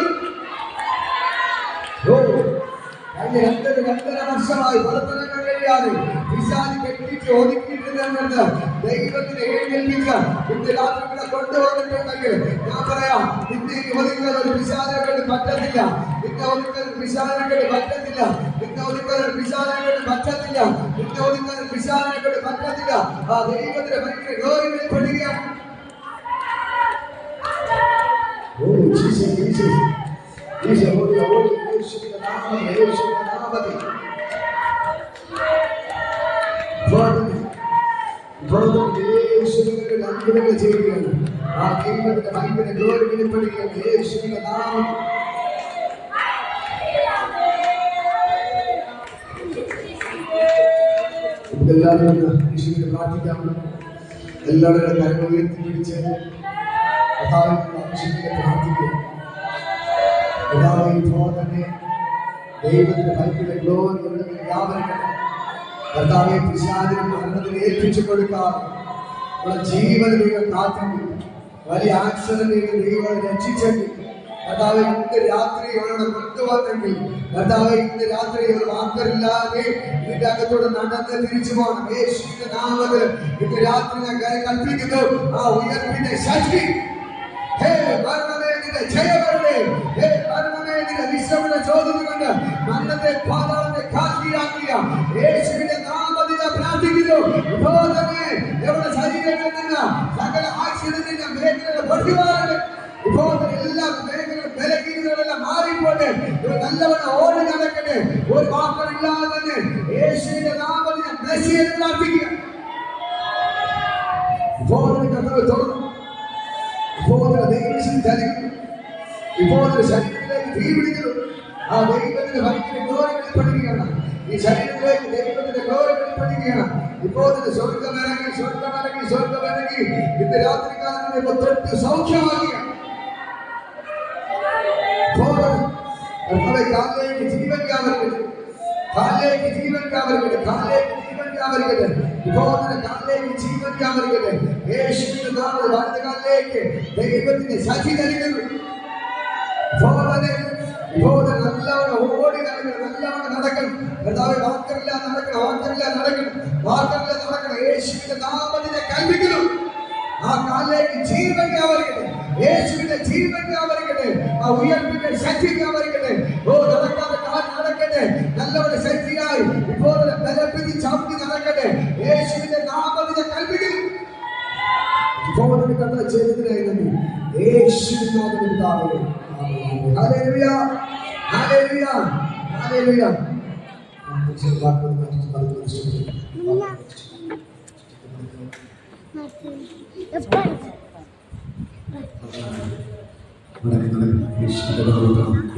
കഴിഞ്ഞ 2.5 വർഷമായി പുറത്തിറങ്ങാൻ കഴിയാതെ പിശാച് കെട്ടിച്ച് ഒതുക്കിയിട്ടിരുന്നത് ദൈവത്തിന് എഴുന്നേൽപ്പിച്ച ഇന്ന് രാത്രി ഇവിടെ കൊണ്ടുവന്നിട്ടുണ്ടെങ്കിൽ ഞാൻ പറയാം, നിന്നെ ഒതുക്കാൻ ഒരു പിശാചിനെ കൊണ്ട് പറ്റത്തില്ല. നിന്നെ ഒതുക്കാൻ ഒരു പിശാചിനെ കൊണ്ട് പറ്റത്തില്ല. നിന്നെ ഒതുക്കാൻ ഒരു പിശാചിനെ കൊണ്ട് പറ്റത്തില്ല. നിന്നെ ഒതുക്കാൻ ഒരു പിശാചിനെ കൊണ്ട് പറ്റത്തില്ല. ആ ദൈവത്തിന്റെ ഭയങ്കര ഗ്ലോറി വെളിപ്പെടുകയാണ്. ഓ ജീസസ് ജീസസ് യേശുവിന്റെ നാമത്തിൽ യേശുവിന്റെ അത്ഭുതങ്ങൾ ചെയ്യുകയാണ്. ആ ദൈവത്തിന്റെ ഭയങ്കര ഗ്ലോറി വെളിപ്പെടുകയാണ്. യേശുവിന്റെ നാമം എല്ലാവരും യേശുവിനെ പ്രാർത്ഥിക്കാം. എല്ലാവരുടെ കരങ്ങൾ ഉയർത്തിപ്പിടിച്ച് യേശുവിനെ പ്രാർത്ഥിക്കുക. ഇപ്പോൾ തന്നെ ദൈവത്തിന്റെ ഭയങ്കര ഗ്ലോറി വ്യാപരിക്കണം. കർത്താവെ പിശാചിനെ മരണത്തിന് ഏൽപ്പിച്ചു കൊടുക്കാതെ നമ്മുടെ ജീവന് ദൈവം കാത്തിരിക്കും. വലിയ ആക്സിഡന്റ് ദൈവം രക്ഷിച്ചെങ്കിൽ കർത്താവെ ഇന്ന് രാത്രി അവരുടെ കൊണ്ടുവന്നെങ്കിൽ കർത്താവെ ഇന്ന് രാത്രി ഒരു വാക്കറില്ലാതെ ഇതിന്റെ അകത്തോട് നടന്ന് തിരിച്ചു പോകണം. യേശുവിന്റെ നാമത്തിൽ ഇന്ന് രാത്രി ഞാൻ കൽപ്പിക്കുന്നു. ആ ഉയർപ്പിന്റെ ശക്തി ജയമേ വിശ്രമനെ ചോദിച്ചുകൊണ്ട് മരണത്തെ പാതാളത്തെ കാറ്റിയാക്കിയ യേശുവിന്റെ നാമത്തിൽ പ്രാർത്ഥിക്കുന്നു. ഇപ്പോൾ തന്നെ എവിടെ ശരീരങ്ങളിൽ നിന്ന് സകല ആക്സിഡന്റിന്റെ മേഖലകൾ പൊട്ടിമാറുന്നത് ഇപ്പോൾ എല്ലാ മേഖലകളും ബലഹീനതകളെല്ലാം മാറിപ്പോട്ടെ. നല്ലവണ്ണം ഓടി നടക്കട്ടെ. ഒരു വാക്കറില്ലാതെ തന്നെ യേശുവിന്റെ നാമത്തിൽ മെസ്സിയെ പ്രാർത്ഥിക്കുക. ഇപ്പോൾ കർത്താവ് തുറന്നു. ഇപ്പോൾ ദൈവം ധരിക്കുന്നു. ഇപ്പോൾ ശരീരത്തിലേക്ക് തീ പിടിക്കുന്നു. ആ ദൈവത്തിന്റെ ഭയങ്കര ഗ്ലോറി വെളിപ്പെടുകയാണ്. ഈ ശരീരത്തിലേക്ക് ദൈവത്തിന്റെ ഗ്ലോറി വെളിപ്പെടുകയാണ്. ഇപ്പോൾ സ്വർഗമിറങ്ങി ഇന്ന് രാത്രികാലം തൊട്ട് സൗഖ്യമാകുകയാണ്. കാലിലേക്ക് ജീവൻ വ്യാപരിക്കട്ടെ. കാലിലേക്ക് ജീവൻ വ്യാപരിക്കട്ടെ. കാലിലേക്ക് ജീവൻ വ്യാപരിക്കട്ടെ. ഇപ്പോൾ കാലിലേക്ക് ജീവൻ വ്യാപരിക്കട്ടെ. യേശുവിന്റെ നാമത്തിൽ വലത് കാലിലേക്ക് ദൈവത്തിന്റെ ശക്തി നൽകുന്നു. നല്ലവണ്ണം ഓടി നടക്കണം. നല്ലവണ്ണം നടക്കണം. കർത്താവേ വാക്കറില്ല നടക്കണം. യേശുവിന്റെ നാമത്തിനെ കൽപ്പിക്കുന്നു. ആ കാലിലേക്ക് ജീവൻ വ്യാപരിക്കട്ടെ. യേശുവിന്റെ ജീവൻ വ്യാപരിക്കട്ടെ. ആ ഉയർപ്പിന്റെ ശക്തി വ്യാപരിക്കട്ടെ. ഓ നടക്കാതെ കാൽ നടക്കട്ടെ. നല്ലവണ്ണം ശക്തിയായി ഇപ്പോൾ ബലപ്പിച്ച് ചവിട്ടി നടക്കട്ടെ. യേശുവിന്റെ നാമത്തിനെ കൽപ്പിക്കുന്നു. ഇപ്പോൾ കണ്ട ചെയ്തതിനായി നന്ദി. യേശുവിന്റെ നാമത്തിൽ പിതാവേ. Hallelujah hallelujah hallelujah.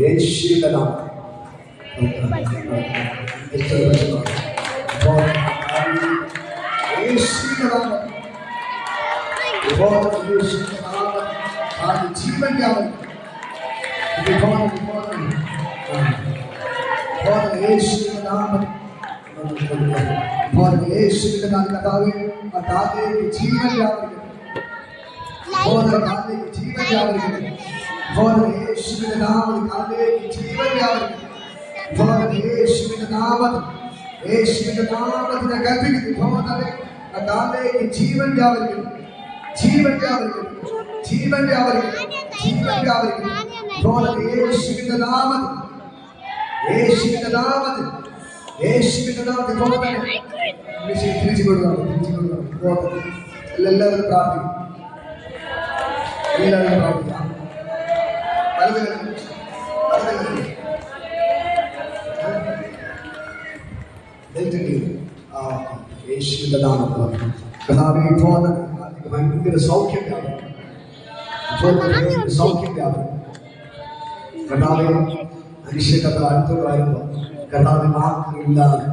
യേശുവിന്റെ നാമം ജീവൻ വ്യാപനം. യേശുവിന്റെ നാമം യേശുവിന്റെ നാമം കർത്താവേ കാലിലേക്ക് ജീവൻ വ്യാപരിക്കട്ടെ. ജീവൻ വ്യാപരിക്കട്ടെ. യേശുവിന്റെ നാമത്തിൽ കാലിലേക്ക് ജീവൻ വ്യാപരിക്കട്ടെ. യേശുവിന്റെ നാമത്തിനെ കൽപ്പിക്കുന്നു. കാലിലേക്ക് ജീവൻ വ്യാപരിക്കട്ടെ. ജീവൻ വ്യാപരിക്കട്ടെ. ജീവൻ വ്യാപരിക്കട്ടെ. ജീവൻ വ്യാപരിക്കട്ടെ. യേശുവിന്റെ നാമത്തിൽ യേശുവിന്റെ നാമത്തിൽ യേശുവിന്റെ നാമത്തിൽ തിരിച്ചു കൊടുക്കണം. എല്ലാവരും പ്രാർത്ഥിക്കും. എല്ലാവരും പ്രാർത്ഥിക്കാം. യേശുവിന്റെ നാമത്തിൽ ഭയങ്കര സൗഖ്യം സൗഖ്യം കർത്താവെ മനുഷ്യക്കഥ അടുത്തുള്ളായിരുന്നു. കർത്താവ് വാക്കില്ലാതെ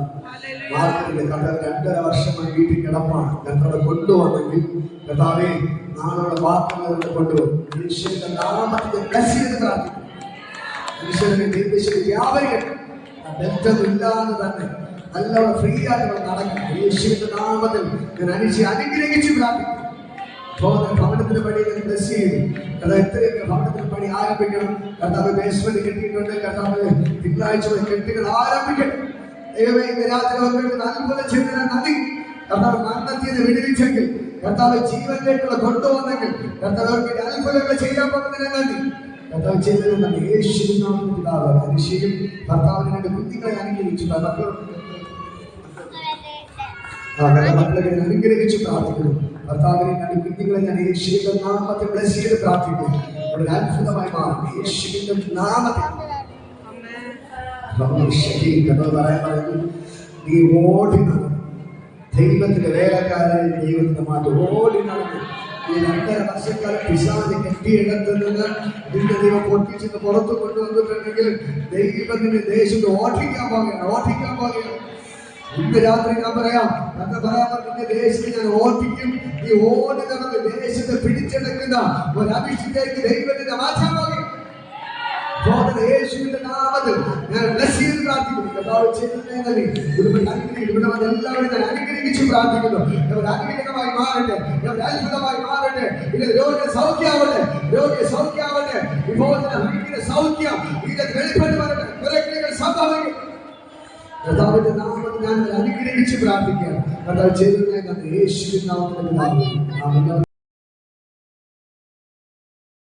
മാർക്കറ്റിലെ കഥ 2.5 വർഷമായി വീട്ടിൽ കിടപ്പാണ്. കർത്താവ് കൊണ്ടുവന്നെങ്കിൽ കർത്താവെ നാളെ വാക്കുകൾ കൊണ്ടുവരും. ഈശ്വരന്റെ നാമത്തെ ബ്ലസ് ചെയ്ത് പ്രാർത്ഥിക്കും. ഈശ്വരനെ ദൈവശക്തി വ്യാപരിക്കട്ടെ. ബന്ധമില്ലാതെ തന്നെ നല്ലവണ്ണം ഫ്രീ ആയിട്ട് നടക്കണം. യേശുവിന്റെ നാമത്തിൽ ഞാൻ അനുഗ്രഹിച്ച് പ്രാർത്ഥിക്കും. ഭവനത്തിന്റെ പണി ബ്ലസ് ചെയ്തു. കഥ എത്രയൊക്കെ ഭവനത്തിന്റെ പണി ആരംഭിക്കണം. കർത്താവ് ബേസ്മെന്റ് കെട്ടിയിട്ടുണ്ട്. കർത്താവ് തിങ്കളാഴ്ച കെട്ടുകൾ ആരംഭിക്കണം. ദൈവമേ ഇന്ന് രാത്രി വന്നിട്ട് അത്ഭുതം ചെയ്തതിന് നന്ദി. കർത്താവ് മരണത്തിൽ വിടുവിച്ചെങ്കിൽ, കർത്താവ് ജീവനിലേക്കുള്ള കൊണ്ടുവന്നെങ്കിൽ, കർത്താവ് അത്ഭുതങ്ങൾ ചെയ്യാൻ പോകുന്നതിന് നന്ദി. കർത്താവ് ചെയ്തതിന് നന്ദി. യേശുവിൻ നാമത്തിൽ പിതാവേ, മനുഷ്യരും കർത്താവിനെ രണ്ട് കുഞ്ഞുങ്ങളെ അനുഗ്രഹിച്ചു മക്കളെ അനുഗ്രഹിച്ച് പ്രാർത്ഥിക്കുന്നു. കർത്താവിനെ രണ്ട് കുഞ്ഞുങ്ങളെ ഞാൻ യേശുവിന്റെ നാമത്തിൽ ബ്ലസ് ചെയ്ത് പ്രാർത്ഥിക്കുന്നു. ഒരു അത്ഭുതമായി മാറും യേശുവിന്റെ നാമത്തിൽ. നീ ഓടി നടന്നു. ദൈവത്തിന്റെ വേലക്കാരായ ദൈവത്തിന്റെ മാറ്റം ഓടി നടന്നു. ഈ 2.5 വർഷക്കാലം പിശാച് കെട്ടിയിടത്ത് നിന്ന് നിന്റെ ദൈവം പൊട്ടിച്ചിട്ട് പുറത്തു കൊണ്ടുവന്നിട്ടുണ്ടെങ്കിൽ ദൈവത്തിന്റെ ദേശത്ത് ഓടിക്കാൻ പോകുകയാണ്. ഇന്ന് രാത്രി ഞാൻ പറയാം, നിന്റെ ദേശത്ത് ഞാൻ ഓടിക്കും. ഈ ഓടി നടന്ന് ദേശത്തെ പിടിച്ചെടുക്കുന്ന ഒരു അഭിഷേകത്തിലേക്ക് ദൈവത്തിന്റെ മാറ്റാൻ പോകുകയാണ്. യേശുവിന്റെ നാമത്തിൽ ഞാൻ ബ്ലസ് ചെയ്ത് പ്രാർത്ഥിക്കുന്നു. കർത്താവ് ചെയ്യുന്നതിനെ ഇവിടെ എല്ലാവരും ഞാൻ അനുഗ്രഹിച്ച് പ്രാർത്ഥിക്കുന്നു. അനുഗ്രഹമായി മാറട്ടെ, അത്ഭുതമായി മാറട്ടെ. ഇത് രോഗ സൗഖ്യമാവട്ടെ. വിഭവത്തിന് സൗഖ്യം ഇത് വെളിപ്പെട്ട് വരട്ടെ. കുറെ സംഭവിക്കും. കർത്താവിന്റെ നാമത്തിൽ ഞാൻ അനുഗ്രഹിച്ച് പ്രാർത്ഥിക്കുകയാണ്. കർത്താവ് ചെയ്യുന്നതിനെ യേശുവിൻ നാമത്തിൽ